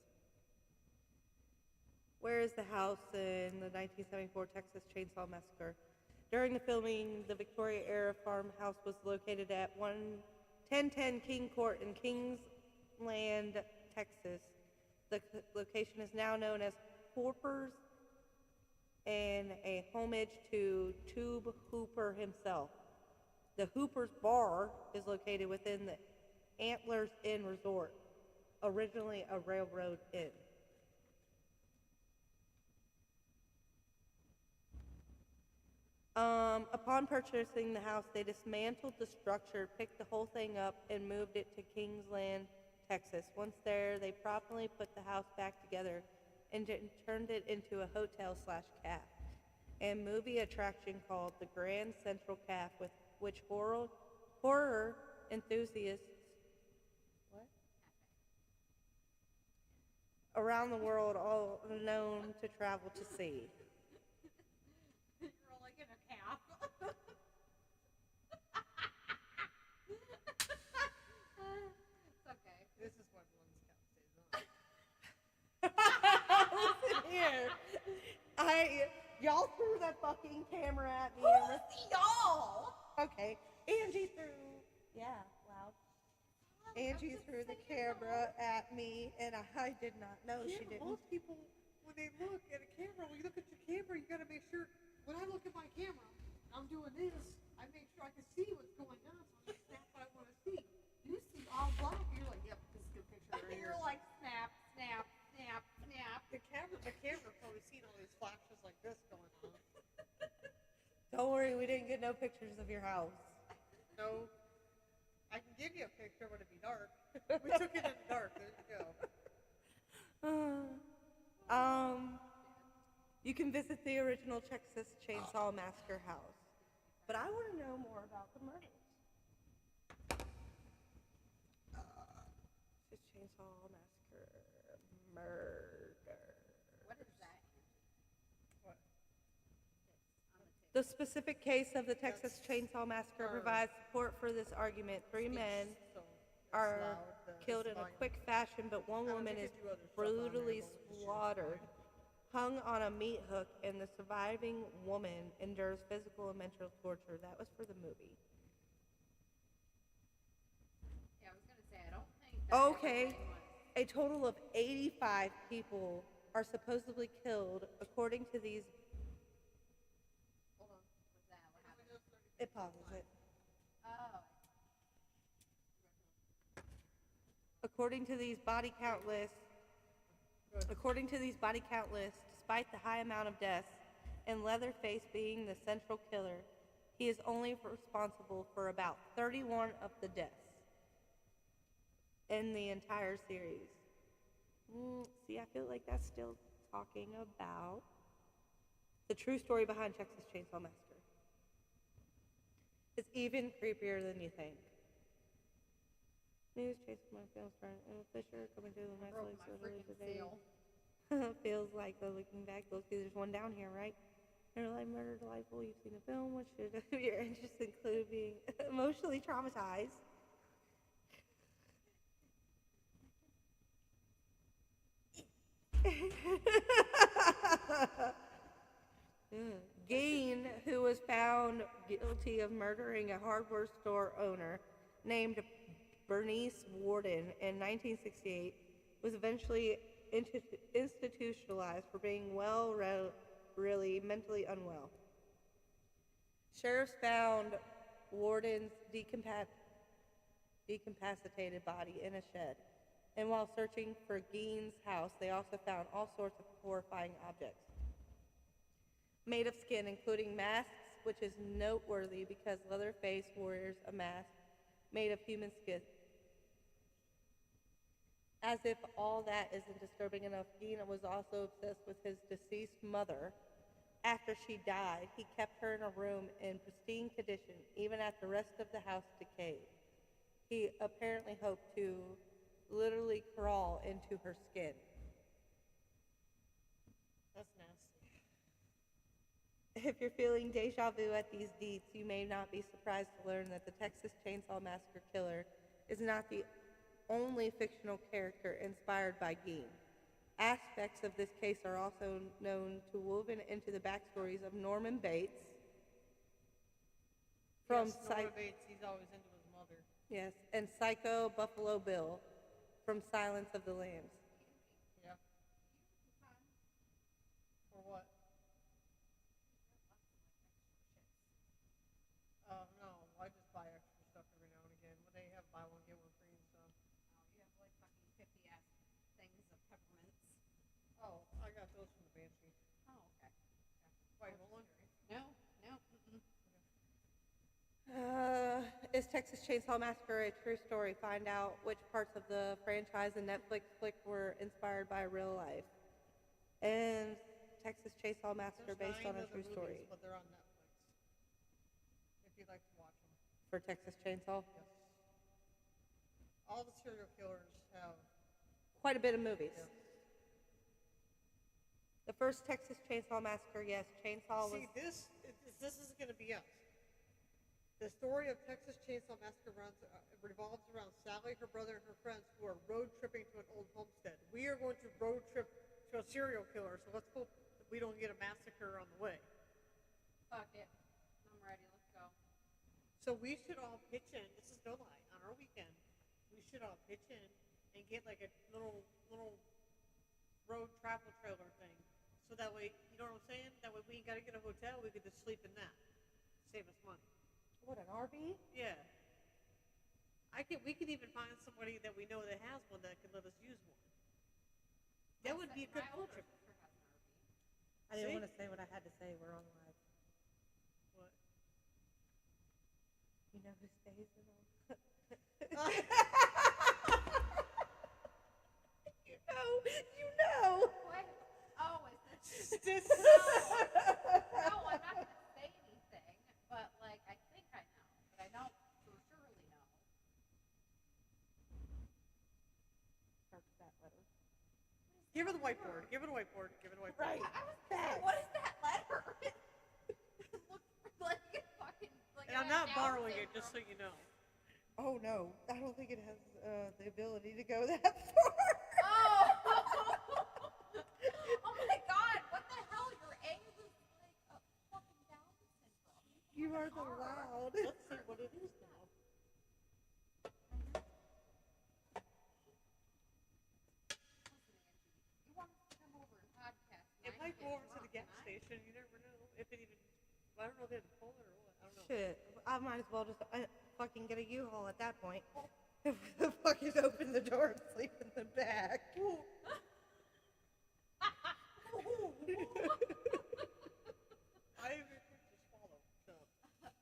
Where is the house in the 1974 Texas Chainsaw Massacre? During the filming, the Victoria-era farmhouse was located at 1010 King Court in Kingsland, Texas. The location is now known as Hooper's and a homage to Tube Hooper himself. The Hooper's Bar is located within the Antlers Inn Resort, originally a railroad inn. Upon purchasing the house, they dismantled the structure, picked the whole thing up, and moved it to Kingsland, Texas. Once there, they promptly put the house back together and turned it into a hotel/cafe and movie attraction called the Grand Central Cafe, with which horror enthusiasts around the world all known to travel to see. You're like in a calf. It's okay. This is why Bloods Count stays on. Listen here. Y'all threw that fucking camera at me. Who's y'all? Okay. Angie threw, loud. Angie threw the camera at me, and I did not know she didn't. Most people, when they look at a camera, when you look at your camera, you gotta make sure, when I look at my camera, I'm doing this, I make sure I can see what's going on, so I snap what I wanna see. You see all black, and you're like, yep, this is a good picture right here. You're like snap, snap, snap, snap. The camera probably seen all these flashes like this going on. Don't worry, we didn't get no pictures of your house. No, I can give you a picture, but it'd be dark. We took it in the dark, there you go. You can visit the original Texas Chainsaw Massacre house. But I want to know more about the murders. Texas Chainsaw Massacre murder. What is that? What? The specific case of the Texas Chainsaw Massacre provides support for this argument. 3 men So, it's are loud, killed it's in a volume. quick fashion, but one I don't woman think is they do other stuff on there, brutally but we should slaughtered, hung on a meat hook, and the surviving woman endures physical and mental torture. That was for the movie. Yeah, I was gonna say I don't think that Okay. everything was- A total of 85 people are supposedly killed, according to these. Hold on. What's that? What happened? It pauses it. Oh. According to these body count lists, despite the high amount of deaths, and Leatherface being the central killer, he is only responsible for about 31 of the deaths in the entire series. See, I feel like that's still talking about the true story behind Texas Chainsaw Massacre. It's even creepier than you think. News chasing my films friend Fisher coming to the I broke Netflix my freaking today. seal. Feels like the looking back. There's one down here, right? Like Murder Delightful. You've seen the film. What should your interests include being emotionally traumatized? Gein, who was found guilty of murdering a hardware store owner named Bernice Warden in 1968, was eventually institutionalized for being really mentally unwell. Sheriffs found Warden's decapitated body in a shed, and while searching for Gein's house, they also found all sorts of horrifying objects made of skin, including masks, which is noteworthy because Leatherface wears a mask made of human skin. As if all that isn't disturbing enough, Gein was also obsessed with his deceased mother. After she died, he kept her in a room in pristine condition, even as the rest of the house decayed. He apparently hoped to literally crawl into her skin. That's nasty. If you're feeling deja vu at these deeds, you may not be surprised to learn that the Texas Chainsaw Massacre killer is not the only fictional character inspired by Gein. Aspects of this case are also known to woven into the backstories of Norman Bates from Yes, Norman Bates, he's always into his mother. Yes, and Psycho Buffalo Bill from Silence of the Lambs. Yeah. For what? No, I just buy extra stuff every now and again. When they have buy one, get one free and stuff. Oh, you have like fucking 50 ass things of peppermints. Oh, I got those from the Banshee. Oh, okay. Why, you want one? No, no. Mm-mm. Is Texas Chainsaw Massacre a true story? Find out which parts of the franchise and Netflix flick were inspired by real life. And Texas Chainsaw Massacre There's based on 9 a other true movies, story. but they're on Netflix. If you'd like to watch them. For Texas Chainsaw? Yes. All the serial killers have. Quite a bit of movies. Yeah. The first Texas Chainsaw Massacre, yes, Chainsaw was... See, this is going to be us. The story of Texas Chainsaw Massacre revolves around Sally, her brother, and her friends who are road tripping to an old homestead. We are going to road trip to a serial killer, so let's hope that we don't get a massacre on the way. Fuck it. I'm ready. Let's go. So we should all pitch in. This is no lie. On our weekend, we should all pitch in and get like a little road travel trailer thing. So that way, you know what I'm saying? That way we ain't got to get a hotel. We could just sleep in that. Save us money. What, an RV? Yeah. We could even find somebody that we know that has one that could let us use one. That would be a good My road older trip. sister has an RV. I didn't See? want to say what I had to say. We're on live. What? You know who stays in them? You know. What? Oh, is this? This- No, I'm not going to say anything, but like, I think I know, but I don't for surely know. Starts that letter. Give her the whiteboard. Give her the whiteboard. Give her the whiteboard. Right. I was gonna say, what is that letter? It looks like a fucking, like And I'm it has not Down borrowing it, just so syndrome. you know. Oh, no. I don't think it has the ability to go that far. Oh! Oh my god, what the hell? Your A was like a fucking Down syndrome. You are the loud. Let's see what it is now. You want us to come over and podcast? It and I might go get over to the drunk, gas and I- station. You never know. If it even, I don't know if they have pull it or what. I don't know. Shit. I might as well just fucking get a U-Haul at that point. Fucking open the door and sleep in the back. I even to swallow. So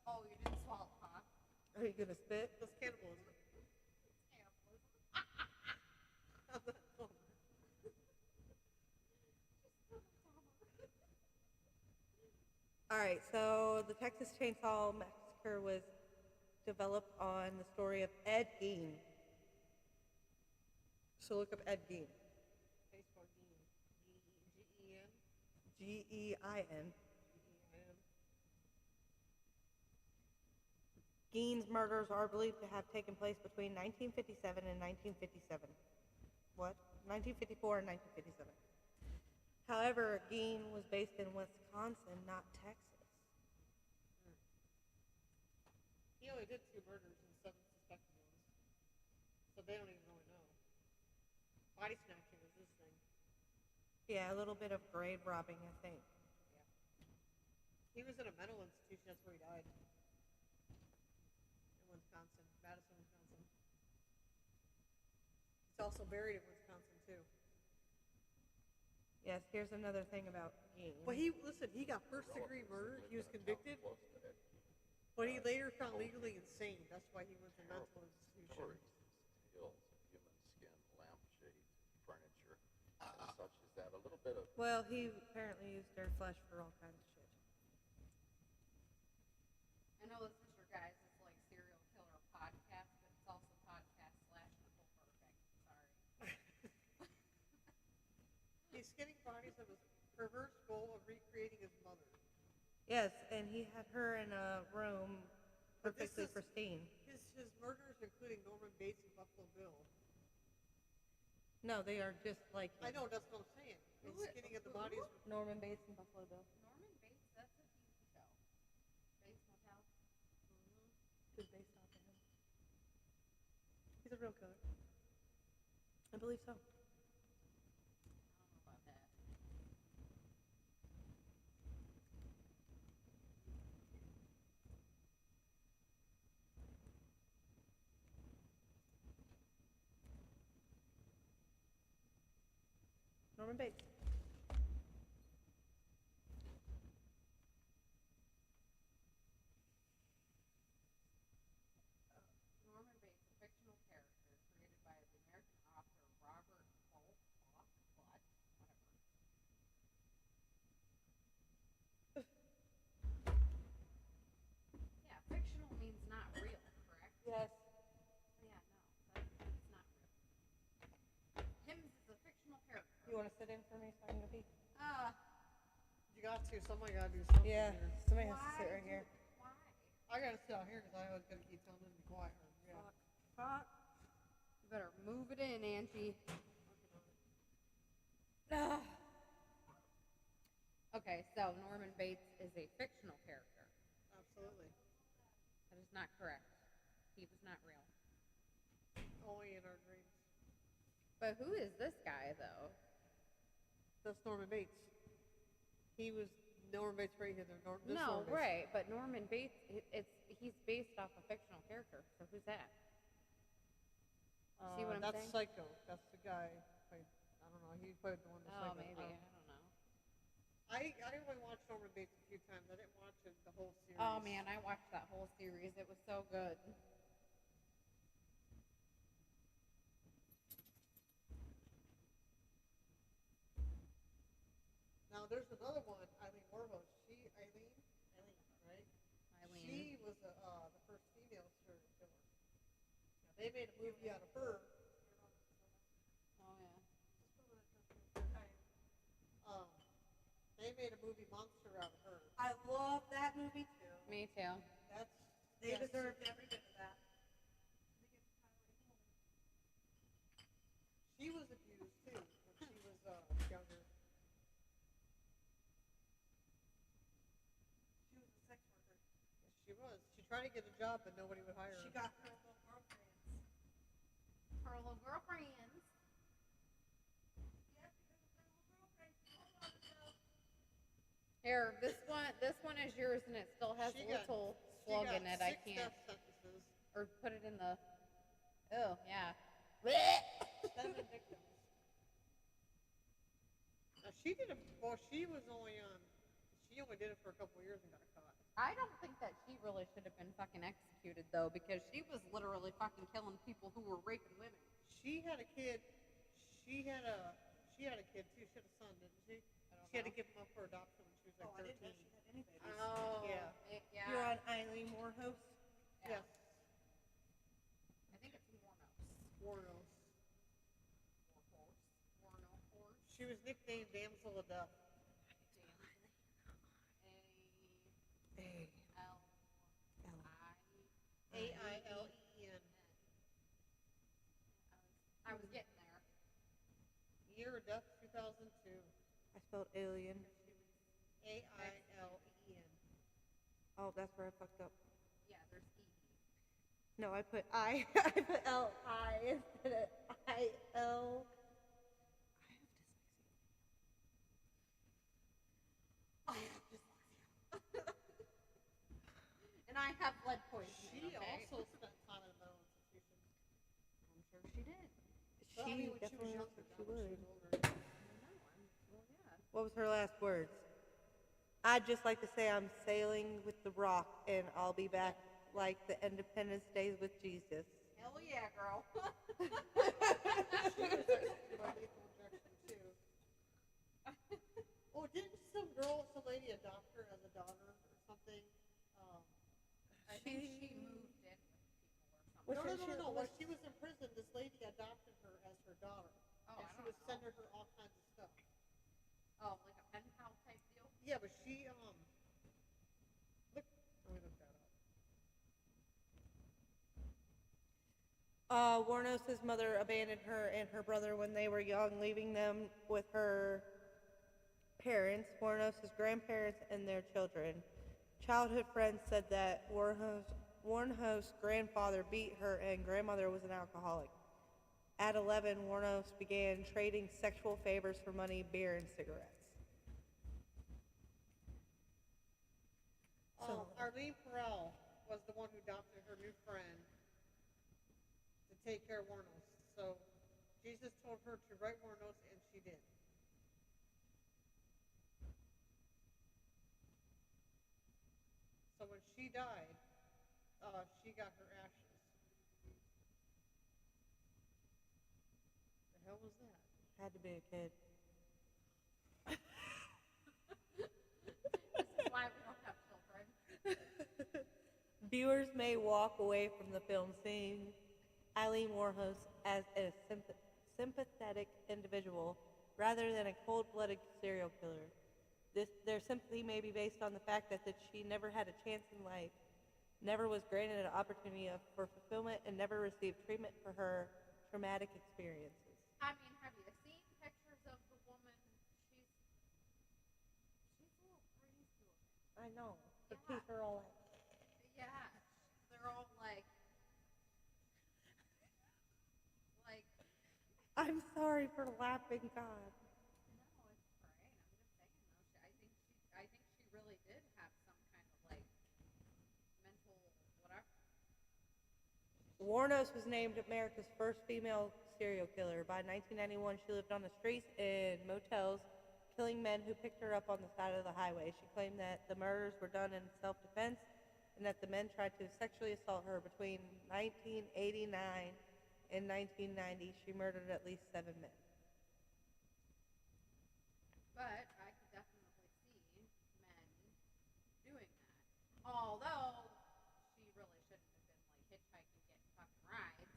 Oh, you didn't swallow, huh? Are you gonna spit? that's cannibalism. How's that fun? All right, so the Texas Chainsaw Massacre was developed on the story of Ed Gein. So look up Ed Gein. Baseball game. G-E-N. G-E-I-N. G-E-N. Gein's murders are believed to have taken place between 1957 and 1957. What? 1954 and 1957. However, Gein was based in Wisconsin, not Texas. He only did 2 murders and 7 suspected ones. So they don't even really know. Body snatching is his thing. Yeah, a little bit of grave robbing, I think. Yeah. He was in a mental institution. That's where he died. In Wisconsin, Madison, Wisconsin. He's also buried in Wisconsin too. Yes, here's another thing about Gein. Well, he got first-degree murder. He was convicted, but he later found legally insane. That's why he went to mental institution. Stories, tales of human skin, lampshades, furniture, and such as that. A little bit of Well, he apparently used their flesh for all kinds of shit. I know this is your guys' like serial killer podcast, but it's also podcast / Nicole Perfect. Sorry. He's skinning bodies of his perverse goal of recreating his mother. Yes, and he had her in a room But this perfectly is- pristine. His murders, including Norman Bates and Buffalo Bill. No, they are just like I know, that's what I'm saying. His skinning of the bodies. Norman Bates and Buffalo Bill. Norman Bates, that's a TV show. Bates Motel. Is based off of him. He's a real killer. I believe so. I don't know about that. Norman Bates. Norman Bates, a fictional character created by the American author Robert Butt, whatever. Yeah, fictional means not real, correct? Yes. Yeah, no, that's not real. Hims is a fictional character. You want to sit in for me so I can go pee? You got to. Somebody got to do something Yeah, here. somebody has to sit right here. Why? I got to sit out here because I always got to keep telling them to be quiet. Yeah. Fuck. You better move it in, Angie. Okay, so Norman Bates is a fictional character. Absolutely. That is not correct. He was not real. Only in our dreams. But who is this guy, though? That's Norman Bates. He was Norman Bates right here. This No, Norman Bates. right, but Norman Bates, he's based off a fictional character. So who's that? See what I'm that's saying? Psycho. That's the guy. I don't know. He played the one that's Oh, Psycho. maybe. I don't know. I only watched Norman Bates a few times. I didn't watch it, the whole series. Oh, man, I watched that whole series. It was so good. Now there's another one, Eileen Warhol. Eileen, right? Eileen. She was the first female serial killer. Now, they made a movie out of her. Oh, yeah. They made a movie monster out of her. I love that movie too. Me too. That's They yes. deserved every bit of that. She was abused too when she was younger. She was a sex worker. Yes, she was. She tried to get a job, but nobody would hire her. She got her little girlfriends. Her little girlfriends. Yes, because her little girlfriends told on herself. Here, this one is yours, and it still has She a little slug in it. I 6 can't. death sentences. Or put it in the. Oh, yeah. 7 victims. Now she did she was only on. She only did it for a couple of years and got caught. I don't think that she really should have been fucking executed, though, because she was literally fucking killing people who were raping women. She had a kid. She had a kid too. She had a son, didn't she? She had to give him up for adoption when she was like 13. I didn't know she had any babies. Oh, Yeah. yeah. You're on Eileen Warhos. Yeah. Yes. I think it's Warnos. Warnos. Warnos. She was nicknamed Damsel of Death. AILEN. I was getting there. Year of death 2002. I spelled alien. A-I-L-E-N. Oh, that's where I fucked up. Yeah, there's E. No, I put I. I put L-I instead of I-L. I have dyslexia. And I have lead poisoning. She okay? also spent time in a mental institution. I'm sure she did. Well, I She mean, when definitely she was looks younger, like she not when would. she was older. Well, yeah. What was her last words? I'd just like to say I'm sailing with the rock and I'll be back like the Independence Days with Jesus. Hell yeah, girl. She was executed by lethal injection, too. Oh, didn't some lady adopt her as a daughter or something? I think she moved in with people or something. Which No. one she- When she was in prison, this lady adopted her as her daughter. Oh, And I she don't was know. sending her all kinds of stuff. Oh, like a pen pal type deal? Yeah, but she, look, let me look that up. Warnos's mother abandoned her and her brother when they were young, leaving them with her parents, Warnos's grandparents, and their children. Childhood friends said that Warno's grandfather beat her and grandmother was an alcoholic. At 11, Warnos began trading sexual favors for money, beer, and cigarettes. Arlene Perel was the one who adopted her new friend to take care of Warnos. So Jesus told her to write Warnos, and she did. So when she died, she got her ashes. The hell was that? Had to be a kid. This is why we don't have children. Viewers may walk away from the film seeing Eileen Warhos as a sympathetic individual rather than a cold-blooded serial killer. Their sympathy may be based on the fact that she never had a chance in life, never was granted an opportunity for fulfillment, and never received treatment for her traumatic experiences. I mean, have you seen pictures of the woman? She's a little crazy looking. I know. The Yeah. teeth are all like... Yeah, they're all like, I'm sorry for laughing, God. no, it's great. I'm just saying though. I think she really did have some kind of like mental whatever. Warnos was named America's first female serial killer. By 1991, she lived on the streets in motels, killing men who picked her up on the side of the highway. She claimed that the murders were done in self-defense and that the men tried to sexually assault her. Between 1989 and 1990, she murdered at least 7 men. But I could definitely see men doing that. Although she really shouldn't have been like hitchhiking, getting fucking rides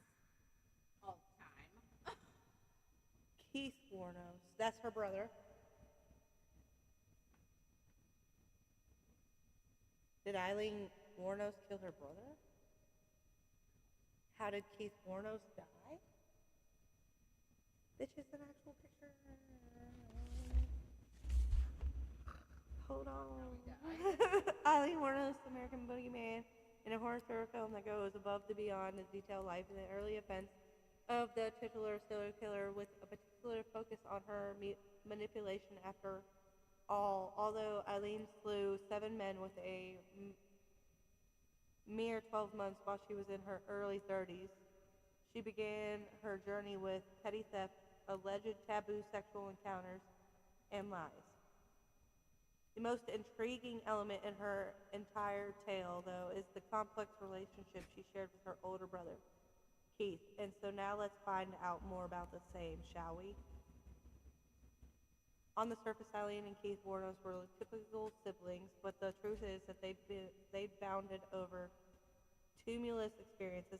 all the time. Keith Warnos, that's her brother. Did Eileen Warnos kill her brother? How did Keith Warnos die? This is an actual picture. Hold on. Eileen Warnos, American Boogeyman, in a horror thriller film that goes above and beyond the detailed life and the early events of the titular serial killer, with a particular focus on her manipulation. After all, although Eileen slew 7 men with a mere 12 months while she was in her early 30s, she began her journey with petty theft, alleged taboo sexual encounters, and lies. The most intriguing element in her entire tale, though, is the complex relationship she shared with her older brother, Keith. And so now let's find out more about the same, shall we? On the surface, Eileen and Keith Warnos were typical siblings, but the truth is that they'd bonded over tumultuous experiences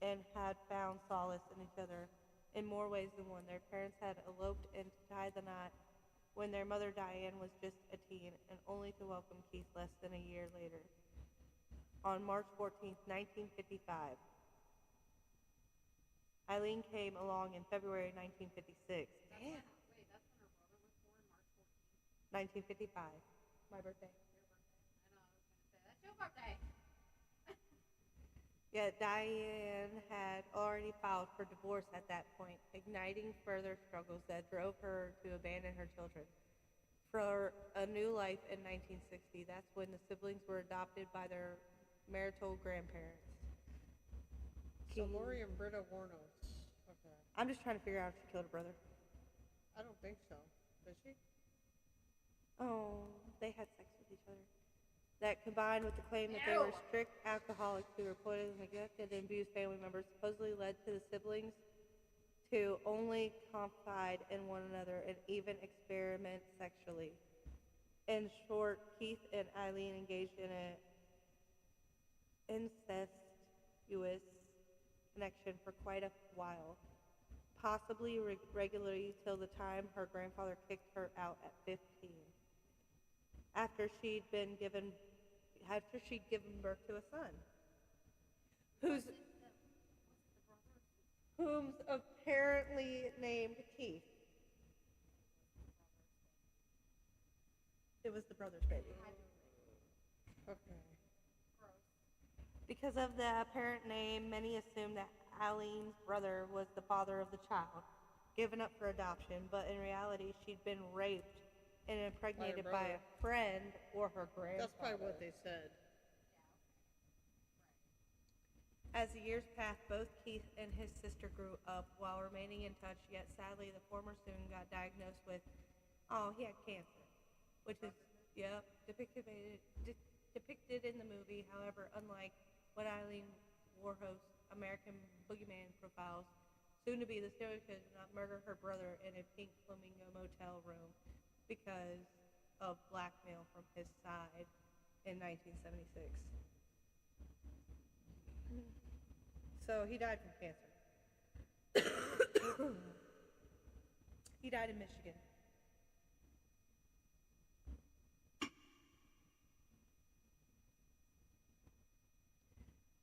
and had found solace in each other in more ways than one. Their parents had eloped and tied the knot when their mother Diane was just a teen, and only to welcome Keith less than a year later, on March 14th, 1955. Eileen came along in February 1956. Damn. Wait, that's when her brother was born, March 14th? 1955. My birthday. Your birthday. I know, I was gonna say, that's your birthday. Yeah, Diane had already filed for divorce at that point, igniting further struggles that drove her to abandon her children. For a new life in 1960, that's when the siblings were adopted by their marital grandparents. So Lori and Britta Warnos. Okay. I'm just trying to figure out if she killed her brother. I don't think so. Did she? Oh, they had sex with each other. That combined with the claim that they were strict alcoholics who reportedly neglected and abused family members supposedly led to the siblings to only confide in one another and even experiment sexually. In short, Keith and Eileen engaged in an incestuous connection for quite a while, possibly regularly till the time her grandfather kicked her out at 15. After she'd given birth to a son, whom's apparently named Keith. It was the brother's baby. Okay. Because of the apparent name, many assumed that Eileen's brother was the father of the child, given up for adoption, but in reality, she'd been raped and impregnated by a friend or her grandfather. That's probably what they said. As the years passed, both Keith and his sister grew up while remaining in touch, yet sadly, the former soon got diagnosed with, he had cancer, which is, depicted in the movie. However, unlike what Eileen Warhost's American Boogeyman profiles, soon to be the serial killer did not murder her brother in a pink flamingo motel room because of blackmail from his side in 1976. So he died from cancer. He died in Michigan.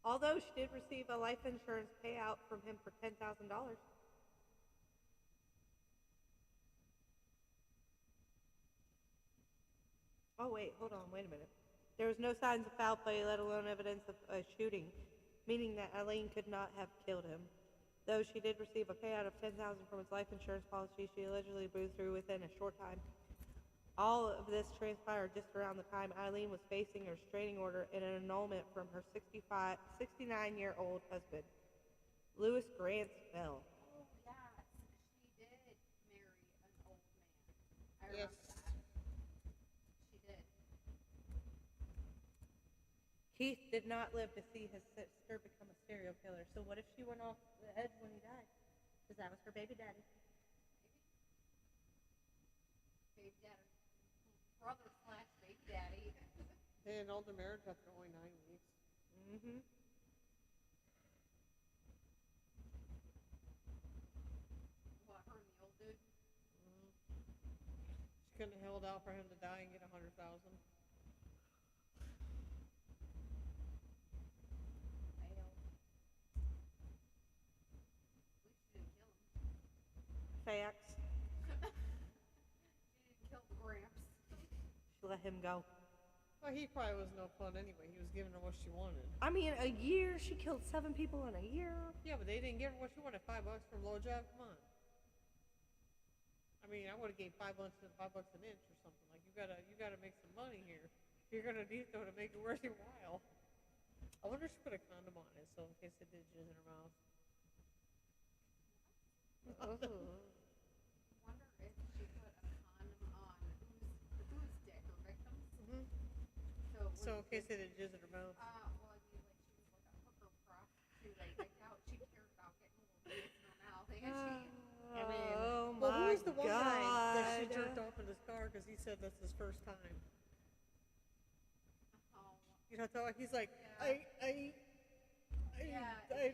Although she did receive a life insurance payout from him for $10,000. Oh wait, hold on, wait a minute. There was no signs of foul play, let alone evidence of a shooting, meaning that Eileen could not have killed him. Though she did receive a payout of $10,000 from his life insurance policy, she allegedly blew through within a short time. All of this transpired just around the time Eileen was facing a restraining order and an annulment from her 69-year-old husband, Louis Grants Bell. Oh, yes. She did marry an old man. I Yes. remember that. She did. Keith did not live to see his sister become a serial killer. So what if she went off the edge when he died? Because that was her baby daddy. Baby daddy. Brother / baby daddy. They annulled the marriage after only 9 weeks. Mm-hmm. What, her and the old dude? She couldn't have held out for him to die and get 100,000. Failed. At least she didn't kill him. Facts. She didn't kill the Gramps. She let him go. Well, he probably was no fun anyway. He was giving her what she wanted. I mean, a year? She killed 7 people in a year? Yeah, but they didn't give her what she wanted. $5 for a blowjob? Come on. I mean, I would have gave $5 an inch or something. Like, you gotta make some money here. You're gonna need though to make it worth your while. I wonder if she put a condom on it, so in case it did jizz in her mouth. Wonder if she put a condom on whose dick, her victim's? Mhm. So in case it did jizz in her mouth. Well, I mean, like, she was like a hooker prostitute. I doubt she cared about getting a little jizz in her mouth. And I mean, oh well, who my was the one guy that she God. jerked off in his car because he said that's his first time? You know, he's like, Yeah. I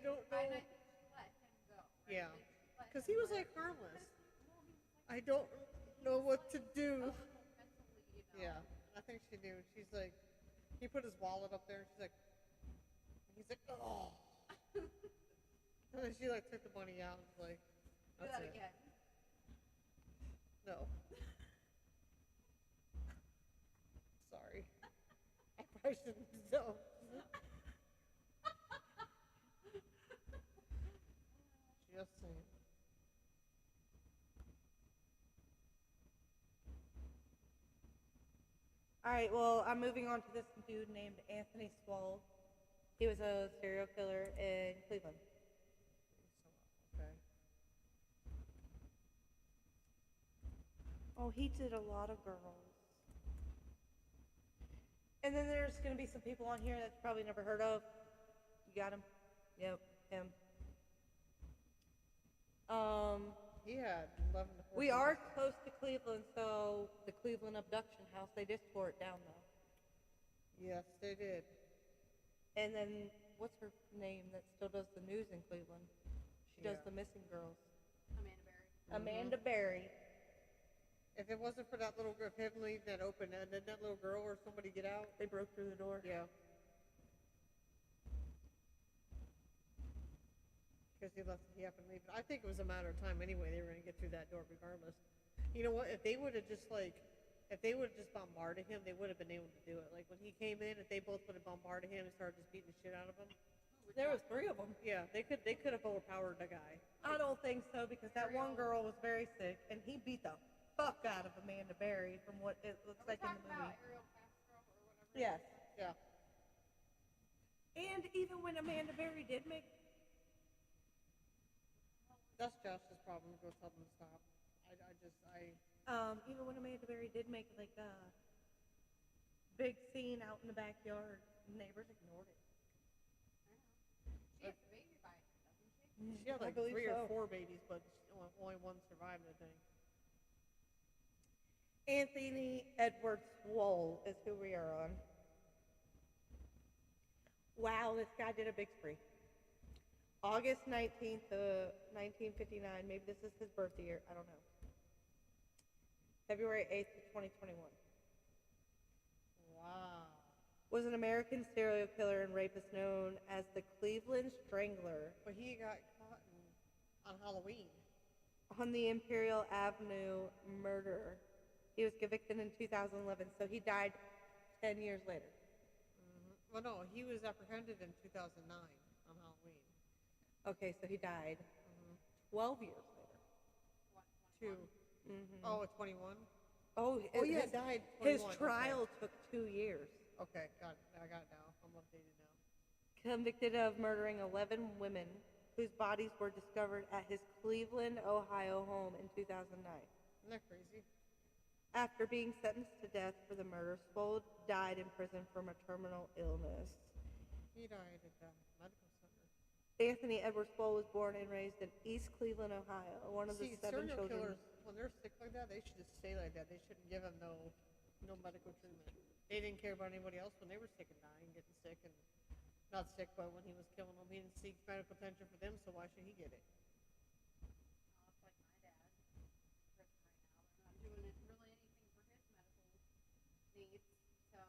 don't know. And I think she let him go. Right? Yeah, Did she let because him he was go? like harmless. Well, he was like, I don't know what to do. mentally, Yeah, I think she knew. She's like, he put his wallet up there. And he's like, oh. And then she like took the money out and was like, Do that's that it. again. No. Bryson himself. Just saying. All right, well, I'm moving on to this dude named Anthony Swall. He was a serial killer in Cleveland. Okay. Oh, he did a lot of girls. And then there's going to be some people on here that you probably never heard of. You got him? Yep, him. He had 11 to 14. We are close to Cleveland, so the Cleveland abduction house, they just tore it down, though. Yes, they did. And then, what's her name that still does the news in Cleveland? She does Yeah. the missing girls. Amanda Berry. Amanda Berry. If it wasn't for that little girl, if him leaving that open, and then that little girl or somebody get out. They broke through the door. Yeah. Because he happened to leave. I think it was a matter of time anyway. They were going to get through that door regardless. You know what? If they would have just bombarded him, they would have been able to do it. Like when he came in, if they both would have bombarded him and started just beating the shit out of him. There was 3 of them. Yeah, they could have overpowered the guy. I don't think so, because that one girl was very sick, and he beat the fuck out of Amanda Berry from what it looks like in the movie. About Ariel Castro or whatever. Yes. Yeah. And even when Amanda Berry did make... That's Josh's problem. Go tell them to stop. even when Amanda Berry did make like a big scene out in the backyard, neighbors ignored it. She has a baby by it, doesn't she? She had I like believe 3 or so. 4 babies, but only one survived, I think. Anthony Edward Swole is who we are on. Wow, this guy did a big spree. August 19th, 1959. Maybe this is his birth year. I don't know. February 8th of 2021. Wow. Was an American serial killer and rapist known as the Cleveland Strangler But he got caught on Halloween. on the Imperial Avenue murder. He was convicted in 2011, so he died 10 years later. Well, no, he was apprehended in 2009 on Halloween. Okay, so he died 12 years later. Two. Oh, at 21? Oh, Oh, yeah, his, died his 21, okay. trial took 2 years. Okay, got it. I got it now. I'm updated now. Convicted of murdering 11 women whose bodies were discovered at his Cleveland, Ohio home in 2009. Isn't that crazy? After being sentenced to death for the murder, Spold died in prison from a terminal illness. He died at the medical center. Anthony Edward Spold was born and raised in East Cleveland, Ohio, one of the See, 7 serial children. killers, when they're sick like that, they should just stay like that. They shouldn't give them no medical treatment. They didn't care about anybody else when they were sick and dying, getting sick, and not sick, but when he was killing them, he didn't seek medical attention for them, so why should he get it? Oh, it's like my dad in prison right now. They're not doing it really anything for his medical needs. So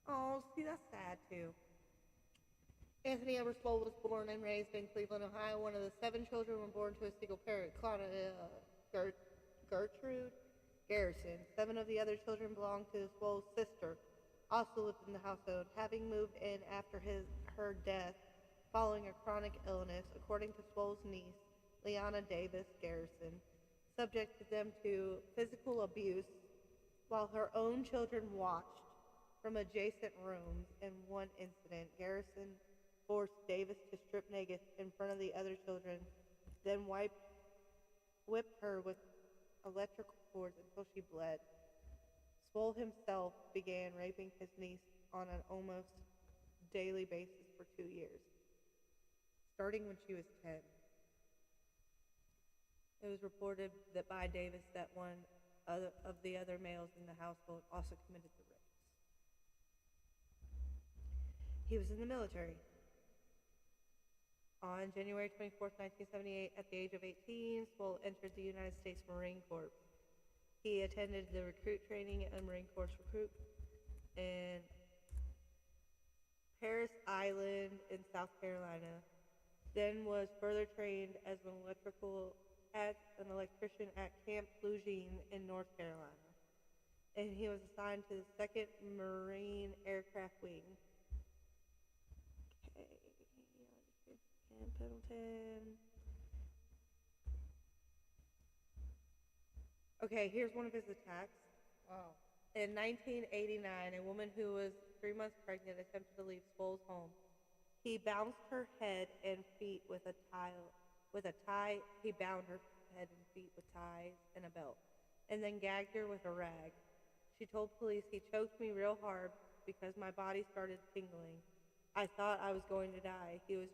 Oh, see, that's sad, too. Anthony Edward Spold was born and raised in Cleveland, Ohio. One of the 7 children were born to a single parent, Gertrude Garrison. 7 of the other children belonged to Spold's sister, also lived in the household, having moved in after her death following a chronic illness, according to Spold's niece, Leanna Davis Garrison, subjected them to physical abuse while her own children watched from adjacent rooms. In one incident, Garrison forced Davis to strip naked in front of the other children, then whipped her with electrical cords until she bled. Spold himself began raping his niece on an almost daily basis for 2 years, starting when she was 10. It was reported that by Davis that one of the other males in the household also committed the rapes. He was in the military. On January 24th, 1978, at the age of 18, Spold entered the United States Marine Corps. He attended the recruit training and Marine Corps recruit in Paris Island in South Carolina, then was further trained as an electrician at Camp Lejeune in North Carolina. and he was assigned to the 2nd Marine Aircraft Wing. Okay, and Pendleton. Okay, here's one of his attacks. Wow. In 1989, a woman who was 3 months pregnant attempted to leave Sproul's home. He bounced her head and feet with a tie. He bound her head and feet with ties and a belt, and then gagged her with a rag. She told police, "He choked me real hard because my body started tingling. I thought I was going to die." He was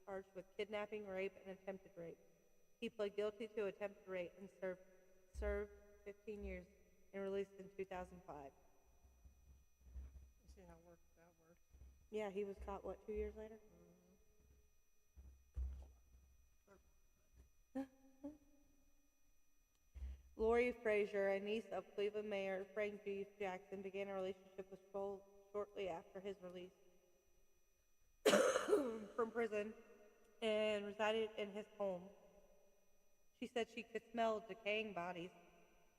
charged with kidnapping, rape, and attempted rape. He pled guilty to attempted rape and served 15 years and released in 2005. You see how that works? Yeah, he was caught, 2 years later? Lori Frazier, a niece of Cleveland Mayor Frank G. Jackson, began a relationship with Sproul shortly after his release from prison and resided in his home. She said she could smell decaying bodies,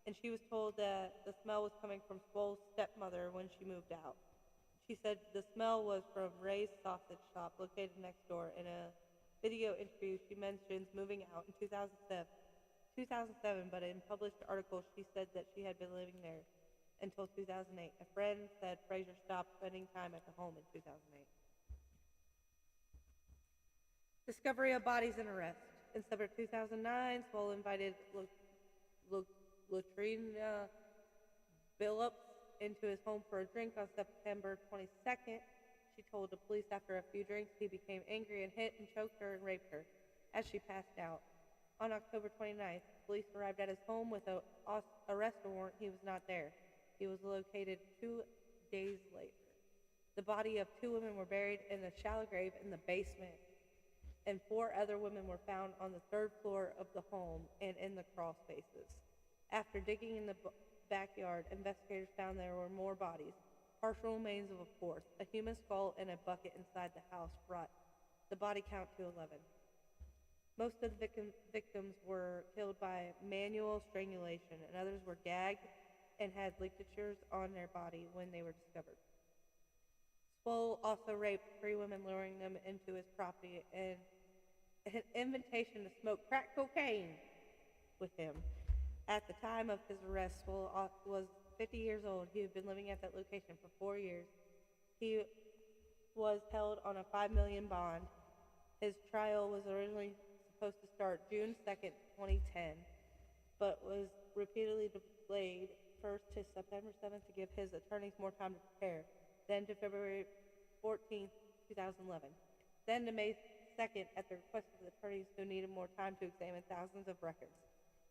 and she was told that the smell was coming from Sproul's stepmother when she moved out. She said the smell was from Ray's sausage shop located next door. In a video interview, she mentions moving out in 2007, but in published articles, she said that she had been living there until 2008. A friend said Frazier stopped spending time at the home in 2008. Discovery of bodies and arrest. In September 2009, Sproul invited Latrina Billups into his home for a drink on September 22nd. She told the police after a few drinks he became angry and hit and choked her and raped her as she passed out. On October 29th, police arrived at his home with an arrest warrant. He was not there. He was located 2 days later. The body of 2 women were buried in a shallow grave in the basement, and 4 other women were found on the 3rd floor of the home and in the crawl spaces. After digging in the backyard, investigators found there were more bodies, partial remains of a 4th. A human skull and a bucket inside the house brought the body count to 11. Most of the victims were killed by manual strangulation, and others were gagged and had ligatures on their body when they were discovered. Sproul also raped 3 women, luring them into his property and an invitation to smoke crack cocaine with him. At the time of his arrest, Sproul was 50 years old. He had been living at that location for 4 years. He was held on a $5 million bond. His trial was originally supposed to start June 2nd, 2010, but was repeatedly delayed, first to September 7th to give his attorneys more time to prepare, then to February 14th, 2011, then to May 2nd at the request of the attorneys who needed more time to examine thousands of records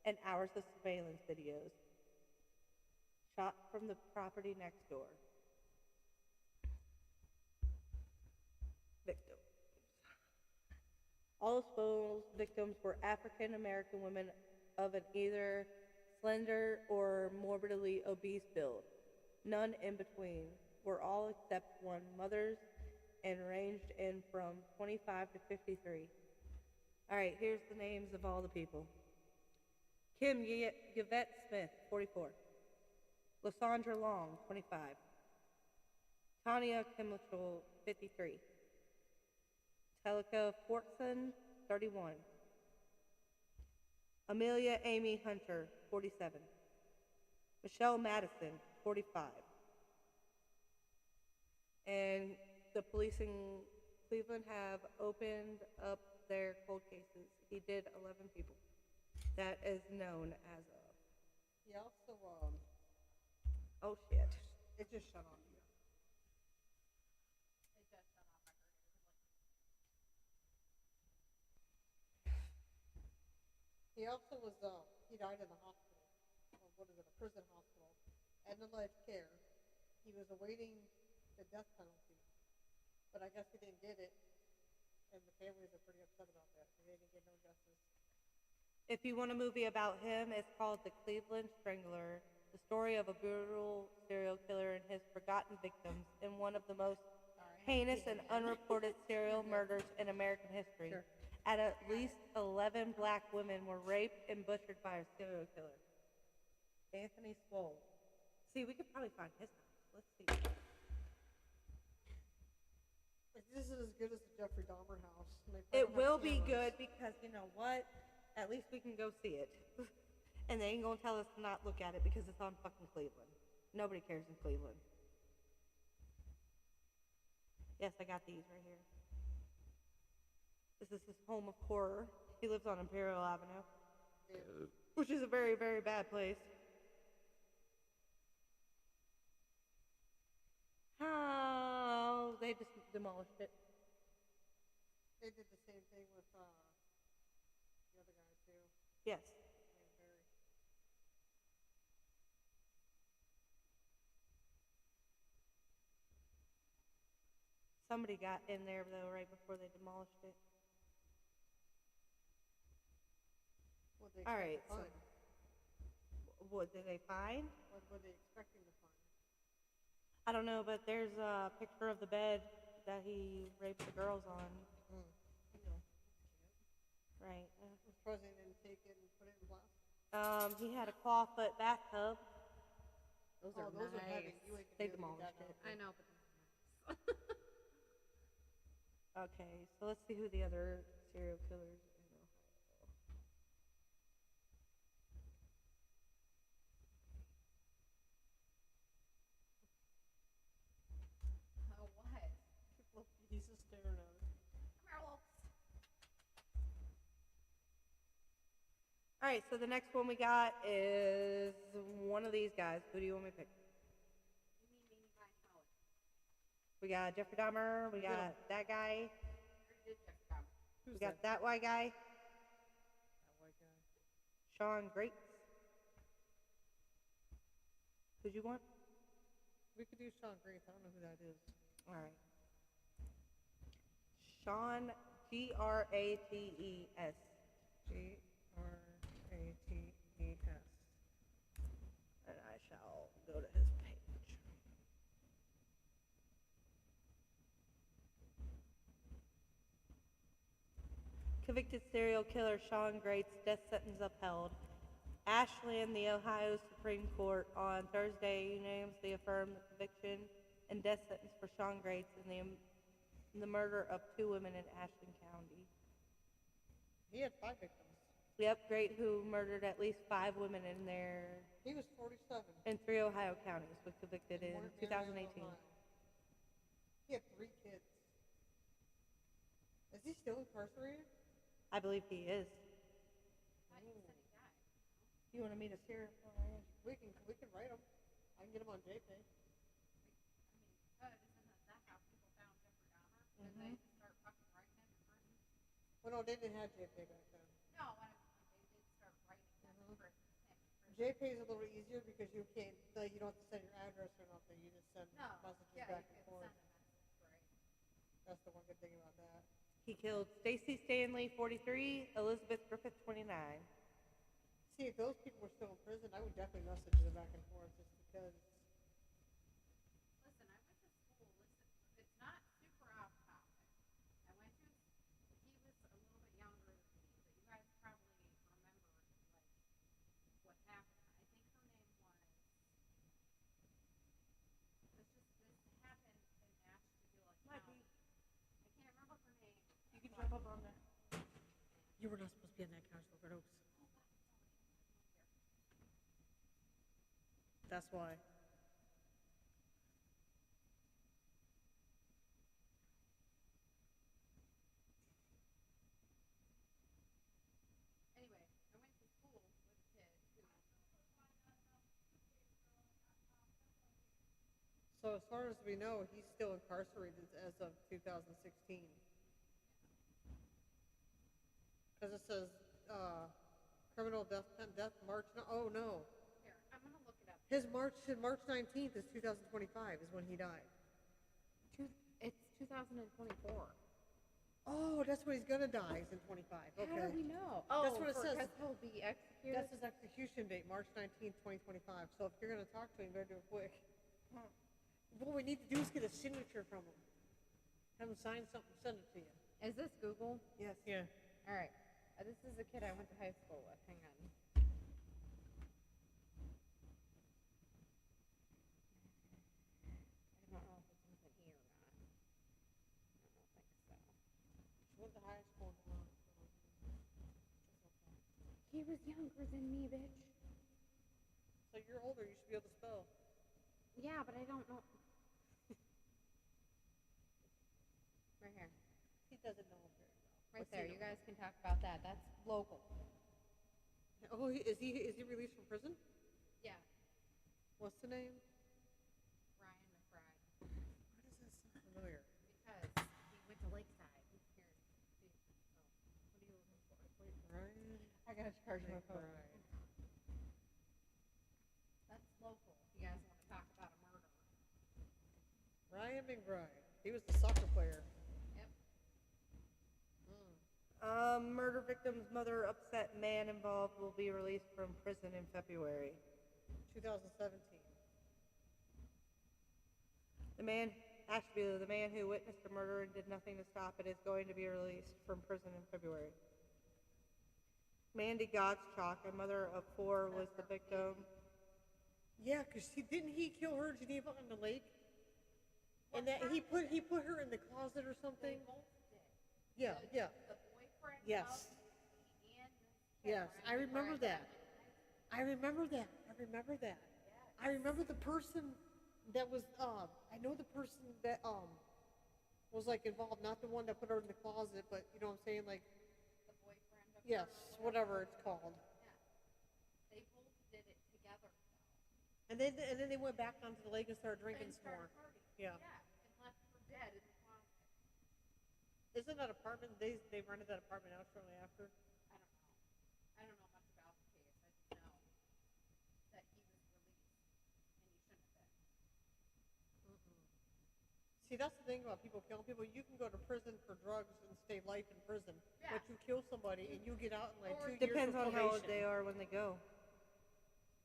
and hours of surveillance videos shot from the property next door. Victims. All of Sproul's victims were African American women of an either slender or morbidly obese build. None in between. Were all except one mothers and ranged in from 25 to 53. All right, here's the names of all the people. Kim Yvette Smith, 44. Lysandra Long, 25. Tanya Kimmichel, 53. Telika Fortson, 31. Amelia Amy Hunter, 47. Michelle Madison, 45. And the police in Cleveland have opened up their cold cases. He did 11 people. That is known as of. He also, Oh shit. it just shut off. It just shut off. I heard it. He also was, he died in the hospital, or what is it, a prison hospital, end of life care. He was awaiting the death penalty, but I guess he didn't get it, and the families are pretty upset about that. They didn't get no justice. If you want a movie about him, it's called The Cleveland Strangler, the story of a brutal serial killer and his forgotten victims in one of the most heinous and unreported serial murders in American history. Sure. At least 11 black women were raped and butchered by a serial killer. Anthony Sproul. See, we could probably find his house. Let's see. Like, this is as good as the Jeffrey Dahmer house. and they It probably have will be cameras. good because you know what? At least we can go see it. And they ain't gonna tell us to not look at it because it's on fucking Cleveland. Nobody cares in Cleveland. Yes, I got these right here. This is his home of horror. He lives on Imperial Avenue, which is a very, very bad place. How they just demolished it. They did the same thing with the other guy too. Yes. Wayne Berry. Somebody got in there though right before they demolished it. What they All expect right. to So, find? what did they find? What were they expecting to find? I don't know, but there's a picture of the bed that he raped the girls on. Right. I'm surprised they didn't take it and put it in plastic. He had a clawfoot bathtub. Those Oh, are those nice. are heavy. You ain't They gonna be able to get demolished that it. I know, but those are nice. Okay, so let's see who the other serial killers in Ohio. Oh, what? He's just staring at it. Werewolves. All right, so the next one we got is one of these guys. Who do you want me to pick? You mean Mamie Ryan Howard? We got Jeffrey Dahmer. We got that guy. Or did Jeff Dahmer? We got that white guy. That white guy. Sean Grates. Who'd you want? We could do Sean Grace. I don't know who that is. All right. Sean Grates. Grates. And I shall go to his page. Convicted serial killer Sean Grates' death sentence upheld. Ashland, the Ohio Supreme Court, on Thursday unanimously affirmed the conviction and death sentence for Sean Grates in the murder of 2 women in Ashland County. He had 5 victims. Yep, Great, who murdered at least 5 women in He was 47. 3 Ohio counties, was convicted in Born 2018. Ohio. He had 3 kids. Is he still incarcerated? I believe he is. I thought you said he died. You want to meet us here? We can write him. I can get him on JPay. I mean, good. Isn't that how people found Jeffrey Dahmer? Did they just start fucking writing him in prison? Well, no, they didn't have JPay back then. No, they did start writing him in prison. JPay is a little easier because you can't, like, you don't have to send your address or nothing. You just send No, messages yeah, back you and could forth. send a message, right? That's the one good thing about that. He killed Stacy Stanley, 43, Elizabeth Griffith, 29. See, if those people were still in prison, I would definitely message them back and forth just because. Listen, I went to school. Listen, it's not super off topic. I went to, he was a little bit younger than me, but you guys probably remember, like, what happened. I think her name was, this happened in Ashtabula County. I can't remember her name. You can jump up on there. You were not supposed to be on that couch, Red Oaks. That's why. Anyway, I went to school with a kid who, So as far as we know, he's still incarcerated as of 2016. Because it says criminal death March. Oh no, here, I'm gonna look it up. his March 19th is 2025 is when he died. It's 2024. Oh, that's when he's gonna die. Is in 25. Okay. How do we know? That's Oh, what it says. because he'll be executed. That's his execution date, March 19th, 2025. So if you're gonna talk to him, you better do it quick. What we need to do is get a signature from him. Have him sign something, send it to you. Is this Google? Yes. Yeah. All right. This is a kid I went to high school with. Hang on. was younger than me, bitch. So you're older, you should be able to spell. Yeah, but I don't know. Right here. He doesn't know him very well. Right What's he there. know? You guys can talk about that. That's local. Oh, is he released from prison? Yeah. What's the name? Ryan McBride. Why does that sound familiar? Because he went to Lakeside. Here. See. Oh. What are you looking for? Wait, Ryan I gotta charge my phone. McBride. That's local. If you guys want to talk about a murder. Ryan McBride. He was the soccer player. Yep. Murder victim's mother upset man involved will be released from prison in February. 2017. The man who witnessed the murder and did nothing to stop it is going to be released from prison in February. Mandy Gottschalk, a mother of 4, was the victim. Yeah, because didn't he kill her, Geneva, on the lake? And that he put her in the closet or something? They both did. Yeah, yeah. The boyfriend Yes. of Mandy and this Yes, Ryan I remember McBride that. I remember that. I remember the person that was, I know the person that, was like involved, not the one that put her in the closet, but you know what I'm saying? Like, The boyfriend of yes, her, whatever it's called. Yeah. They both did it together, though. And then they went back onto the lake and started drinking And some more. started partying. Yeah. And left her dead in the closet. Isn't that apartment, they rented that apartment out shortly after? I don't know. I don't know much about the case. I just know that he was released, and he shouldn't have been. See, that's the thing about people killing people. You can go to prison for drugs and stay life in prison. Yeah. But you kill somebody and you get out in like Or 2 years Depends for on how old probation. they are when they go.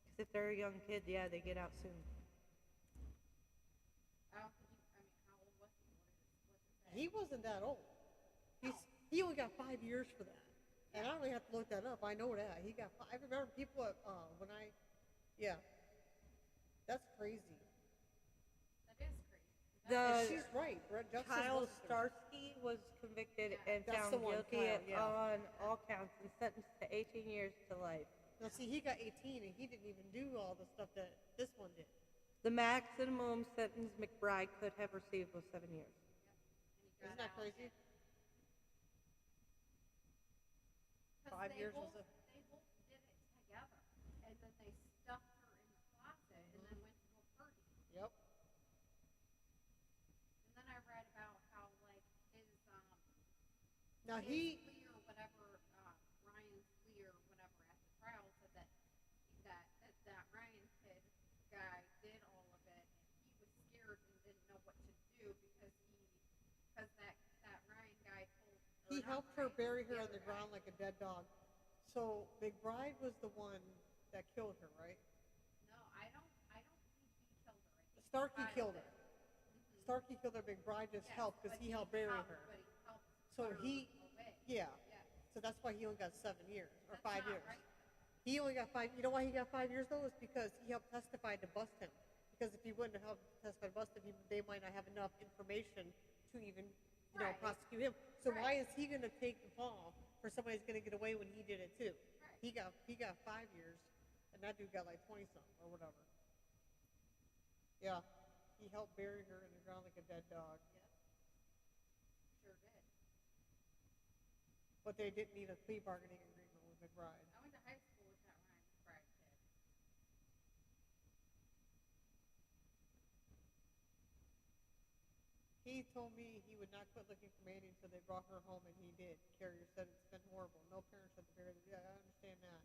Because if they're a young kid, yeah, they get out soon. I don't think he, I mean, how old was he? What's it say? He wasn't that old. He only got 5 years for that. And I don't even have to look that up. I know that. He got I remember people yeah. That's crazy. That is crazy. And The she's right. Justice Kyle wasn't there. Starsky was convicted Yeah. and That's found the one, guilty Kyle, yeah. on all counts and sentenced to 18 years to life. Now see, he got 18 and he didn't even do all the stuff that this one did. The maximum sentence McBride could have received was 7 years. And he Isn't got that out crazy? and- 'cause 5 years both, was a They both did it together, and then they stuffed her in the closet, and then went to go party. Yep. And then I read about how like his Now his he plea or whatever, Ryan's plea or whatever at the trial said that Ryan kid guy did all of it, and he was scared and didn't know what to do because that Ryan guy told. or he not helped her Ryan, bury her the on the other ground guy. like a dead dog. So McBride was the one that killed her, right? No, I don't think he killed her. I think Starkey Kyle killed did. her. Mhm. Starkey killed her. McBride just Yes, helped because but he helped bury helped- her. But he helped So put her he- away. Yeah. Yeah. So that's why he only got 7 years or That's 5 not years. right. He only got 5. You know why he got 5 years though? Is because he helped testify to bust him. Because if he wouldn't have helped testify to bust him, they might not have enough information to even, Right. prosecute him. So why Right. is he going to take the fall for somebody who's going to get away when he did it too? Right. He got 5 years, and that dude got like 20 something or whatever. Yeah, he helped bury her in the ground like a dead dog. Sure did. But they didn't need a plea bargaining agreement with McBride. I went to high school with that Ryan McBride kid. He told me he would not quit looking for Mandy until they brought her home, and he did. Carrier said it's been horrible. No parents at the bury the. Yeah, I understand that.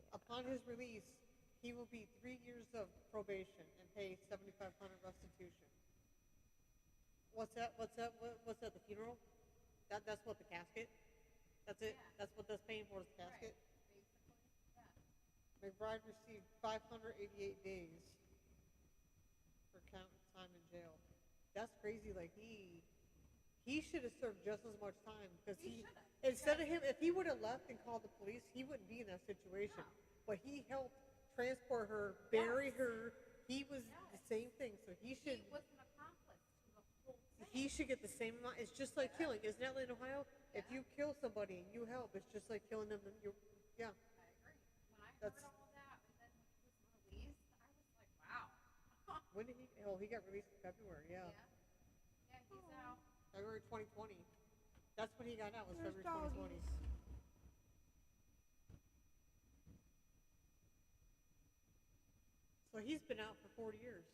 Upon his release, he will be 3 years of probation and pay $7,500 restitution. What's that? What's that? What's that? The funeral? That's what the casket. That's it. Yeah. That's what that's paying for is the casket. Right. Basically. Yeah. McBride received 588 days for count time in jail. That's crazy. Like he should have served just as much time because He he should've, instead of him, if he would have left and called the police, he wouldn't be in that situation. No. But he helped transport her, bury Yes. her. He was the Yes. same thing. So he should He was an accomplice to the whole thing. he he should get the same amount. It's just like killing, isn't that in Ohio? If you kill somebody and you help, it's just like killing them. And yeah. I agree. When I That's- heard all that, and then when he was released, I was like, wow. When did he? Oh, he got released in February. Yeah, Yeah, he's out. February 2020. That's when he got out. Was There's February 2020. doggies. So he's been out for 40 years.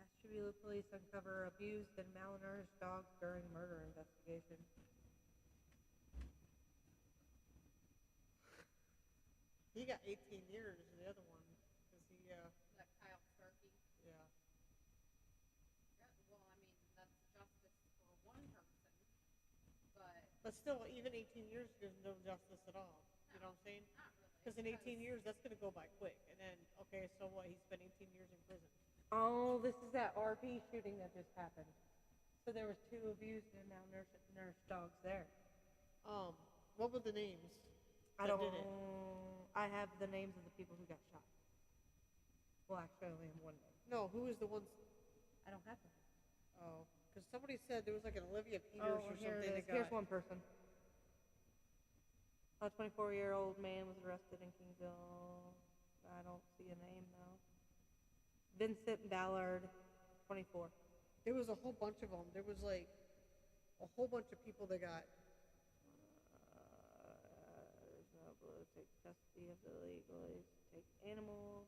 Ashtabula police uncover abused and malnourished dogs during murder investigation. He got 18 years. The other one, because he, That Kyle Starkey. yeah. Yeah, well, I mean, that's justice for one person, but But still, even 18 years, there's no justice at all. You know what I'm saying? not really. Because in 18 years, that's going to go by quick. And then, okay, so what? He spent 18 years in prison. Oh, this is that RV shooting that just happened. So there was 2 abused and malnourished dogs there. What were the names? I that don't. did it? I have the names of the people who got shot. Well, actually, I only have one name. No, who was the ones? I don't have them. Oh, because somebody said there was like an Olivia Peters or here something it that is. got. Here's one person. A 24-year-old man was arrested in Kingsville. I don't see a name though. Vincent Ballard, 24. There was a whole bunch of them. There was like a whole bunch of people that got. There's no blue. Take custody of the illegals. Take animals.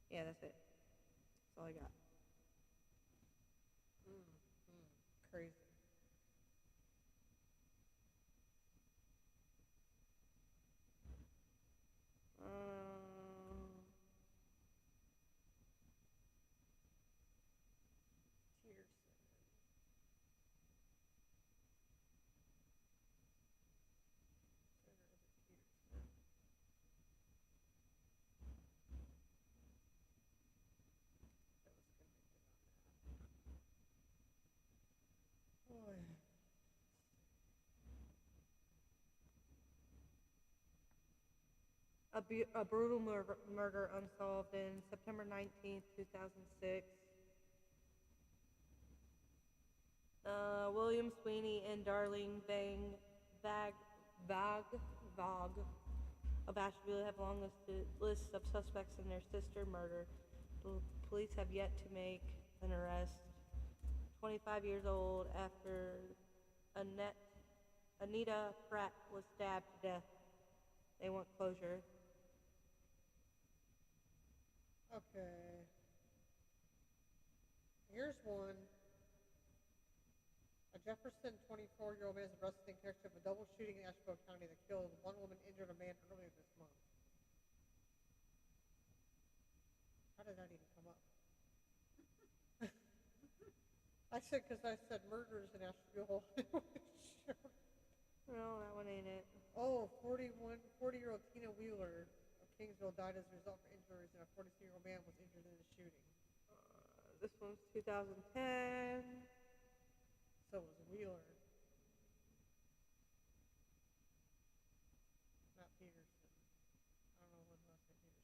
Yeah, that's it. That's all I got. Crazy. Tearson. Senator Peterson. That was convicted on that. Boy. A brutal murder unsolved in September 19th, 2006. William Sweeney and Darlene Vag of Asheville have long lists of suspects in their sister murder. Police have yet to make an arrest. 25 years old after Anita Pratt was stabbed to death. They want closure. Okay. Here's one. A Jefferson 24-year-old man is arrested in connection with a double shooting in Asheville County that killed one woman, injured a man earlier this month. How did that even come up? I said, because I said murders in Asheville. No, that one ain't it. Oh, 40-year-old Tina Wheeler of Kingsville died as a result of injuries, and a 42-year-old man was injured in the shooting. This one's 2010. So it was Wheeler. Not Peterson. I don't know what last name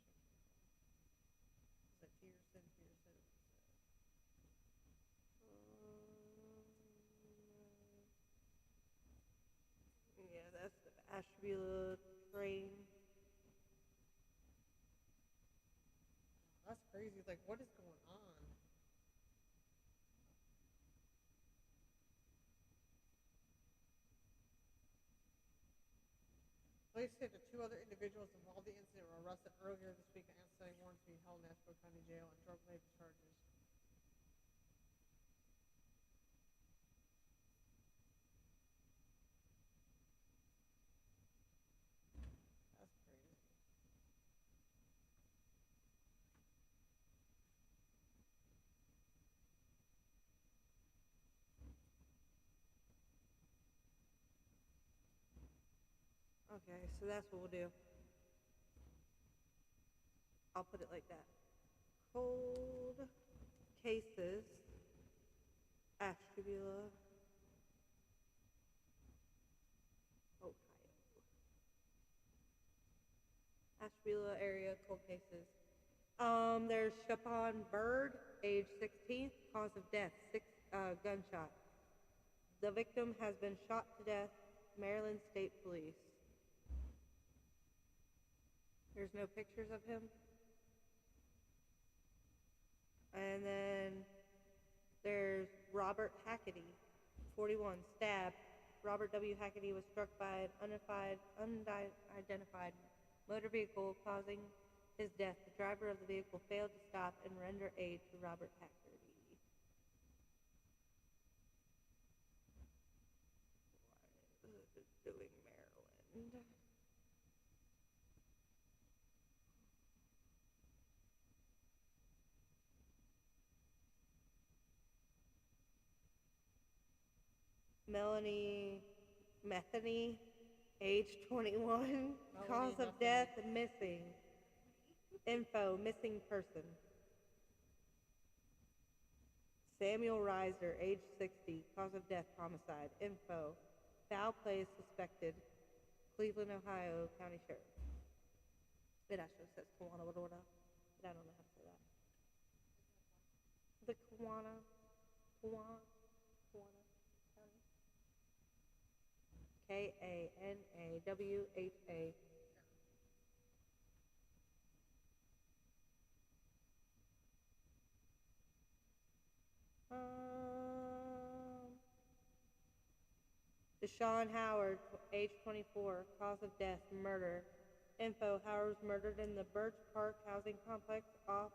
Peterson came from. Is that Peterson? Yeah, that's the Asheville train. That's crazy. Like, what is going on? Police say that 2 other individuals involved in the incident were arrested earlier this week and outstanding warrants to be held in Asheville County Jail on drug-related charges. That's crazy. Okay, so that's what we'll do. I'll put it like that. Cold cases, Ashtabula, Ohio. Ashtabula area cold cases. There's Chapon Bird, age 16, cause of death, gunshot. The victim has been shot to death. Maryland State Police. There's no pictures of him. And then there's Robert Hackety, 41, stabbed. Robert W. Hackety was struck by an unidentified motor vehicle, causing his death. The driver of the vehicle failed to stop and render aid to Robert Hackety. What is it doing, Maryland? Melanie Metheny, age 21, cause of death missing. Info, missing person. Samuel Reiser, age 60, cause of death homicide. Info, foul play suspected. Cleveland, Ohio, County Sheriff. It actually says Kewanna, but I don't know how to say that. The Kewanna County. Kanawha. Deshaun Howard, age 24, cause of death, murder. Info, Howard was murdered in the Birch Park housing complex off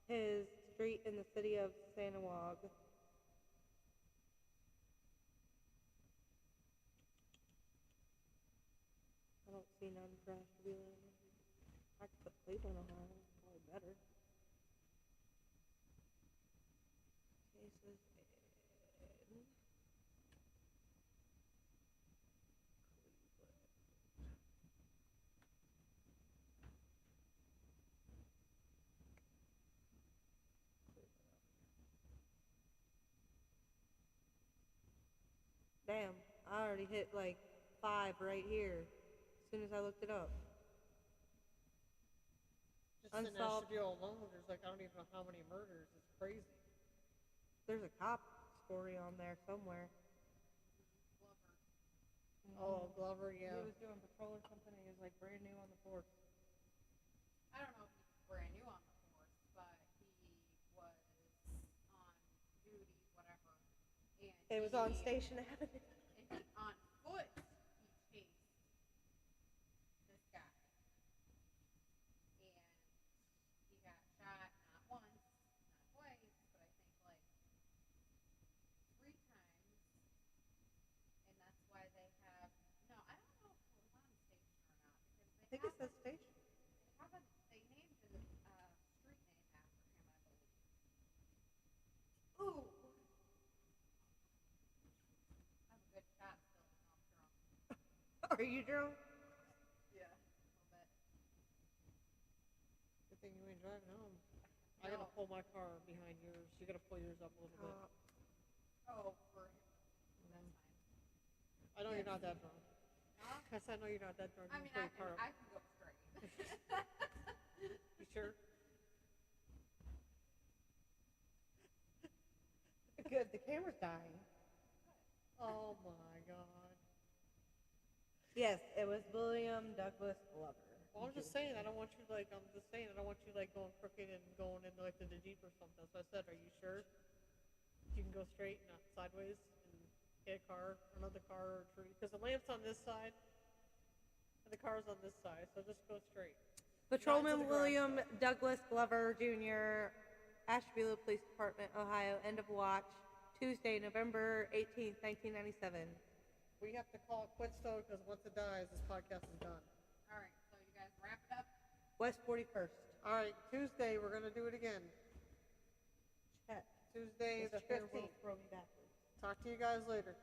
his street in the city of Sanawag. I don't see none for Ashtabula. I could put Cleveland, Ohio. Probably better. Cases in Cleveland. Damn, I already hit like 5 right here as soon as I looked it up. Just in Unsolved. Ashtabula alone, there's like, I don't even know how many murders. It's crazy. There's a cop story on there somewhere. Oh, Glover, yeah. He was doing patrol or something. He was like brand new on the force. I don't know if he's brand new on the force, but he was on duty, whatever. And It was on Station Avenue. And he, on foot, he chased this guy. And he got shot not once, not twice, but I think like 3 times. And that's why they have, no, I don't know if it was on station or not, because I think it says Station. they named the street name after him, I believe. Ooh. I'm a good shot still, when I'm drunk. Are you drunk? Yeah, a little bit. Good thing you ain't driving home. I gotta pull my car behind yours. You gotta pull yours up a little bit. Oh, for him. That's fine. I know you're not that drunk. Huh? Cause I know you're not that drunk. I You mean, pull I your car can up. go straight. You sure? Good, the camera's dying. Oh my god. Yes, it was William Douglas Glover. Well, I'm just saying, I don't want you like, I'm just saying, I don't want you like going crooked and going into like the Jeep or something. So I said, are you sure? You can go straight, not sideways, and hit a car, another car, or a tree. Because the lamp's on this side, and the car's on this side, so just go straight. Patrolman William Douglas Glover, Jr., Ashtabula Police Department, Ohio, end of watch, Tuesday, November 18th, 1997. We have to call it quits though, because once it dies, this podcast is done. All right, so you guys wrap it up. West 41st. All right, Tuesday, we're gonna do it again. Check. Tuesday the Mr. Fair will 15th. throw me backwards. Talk to you guys later.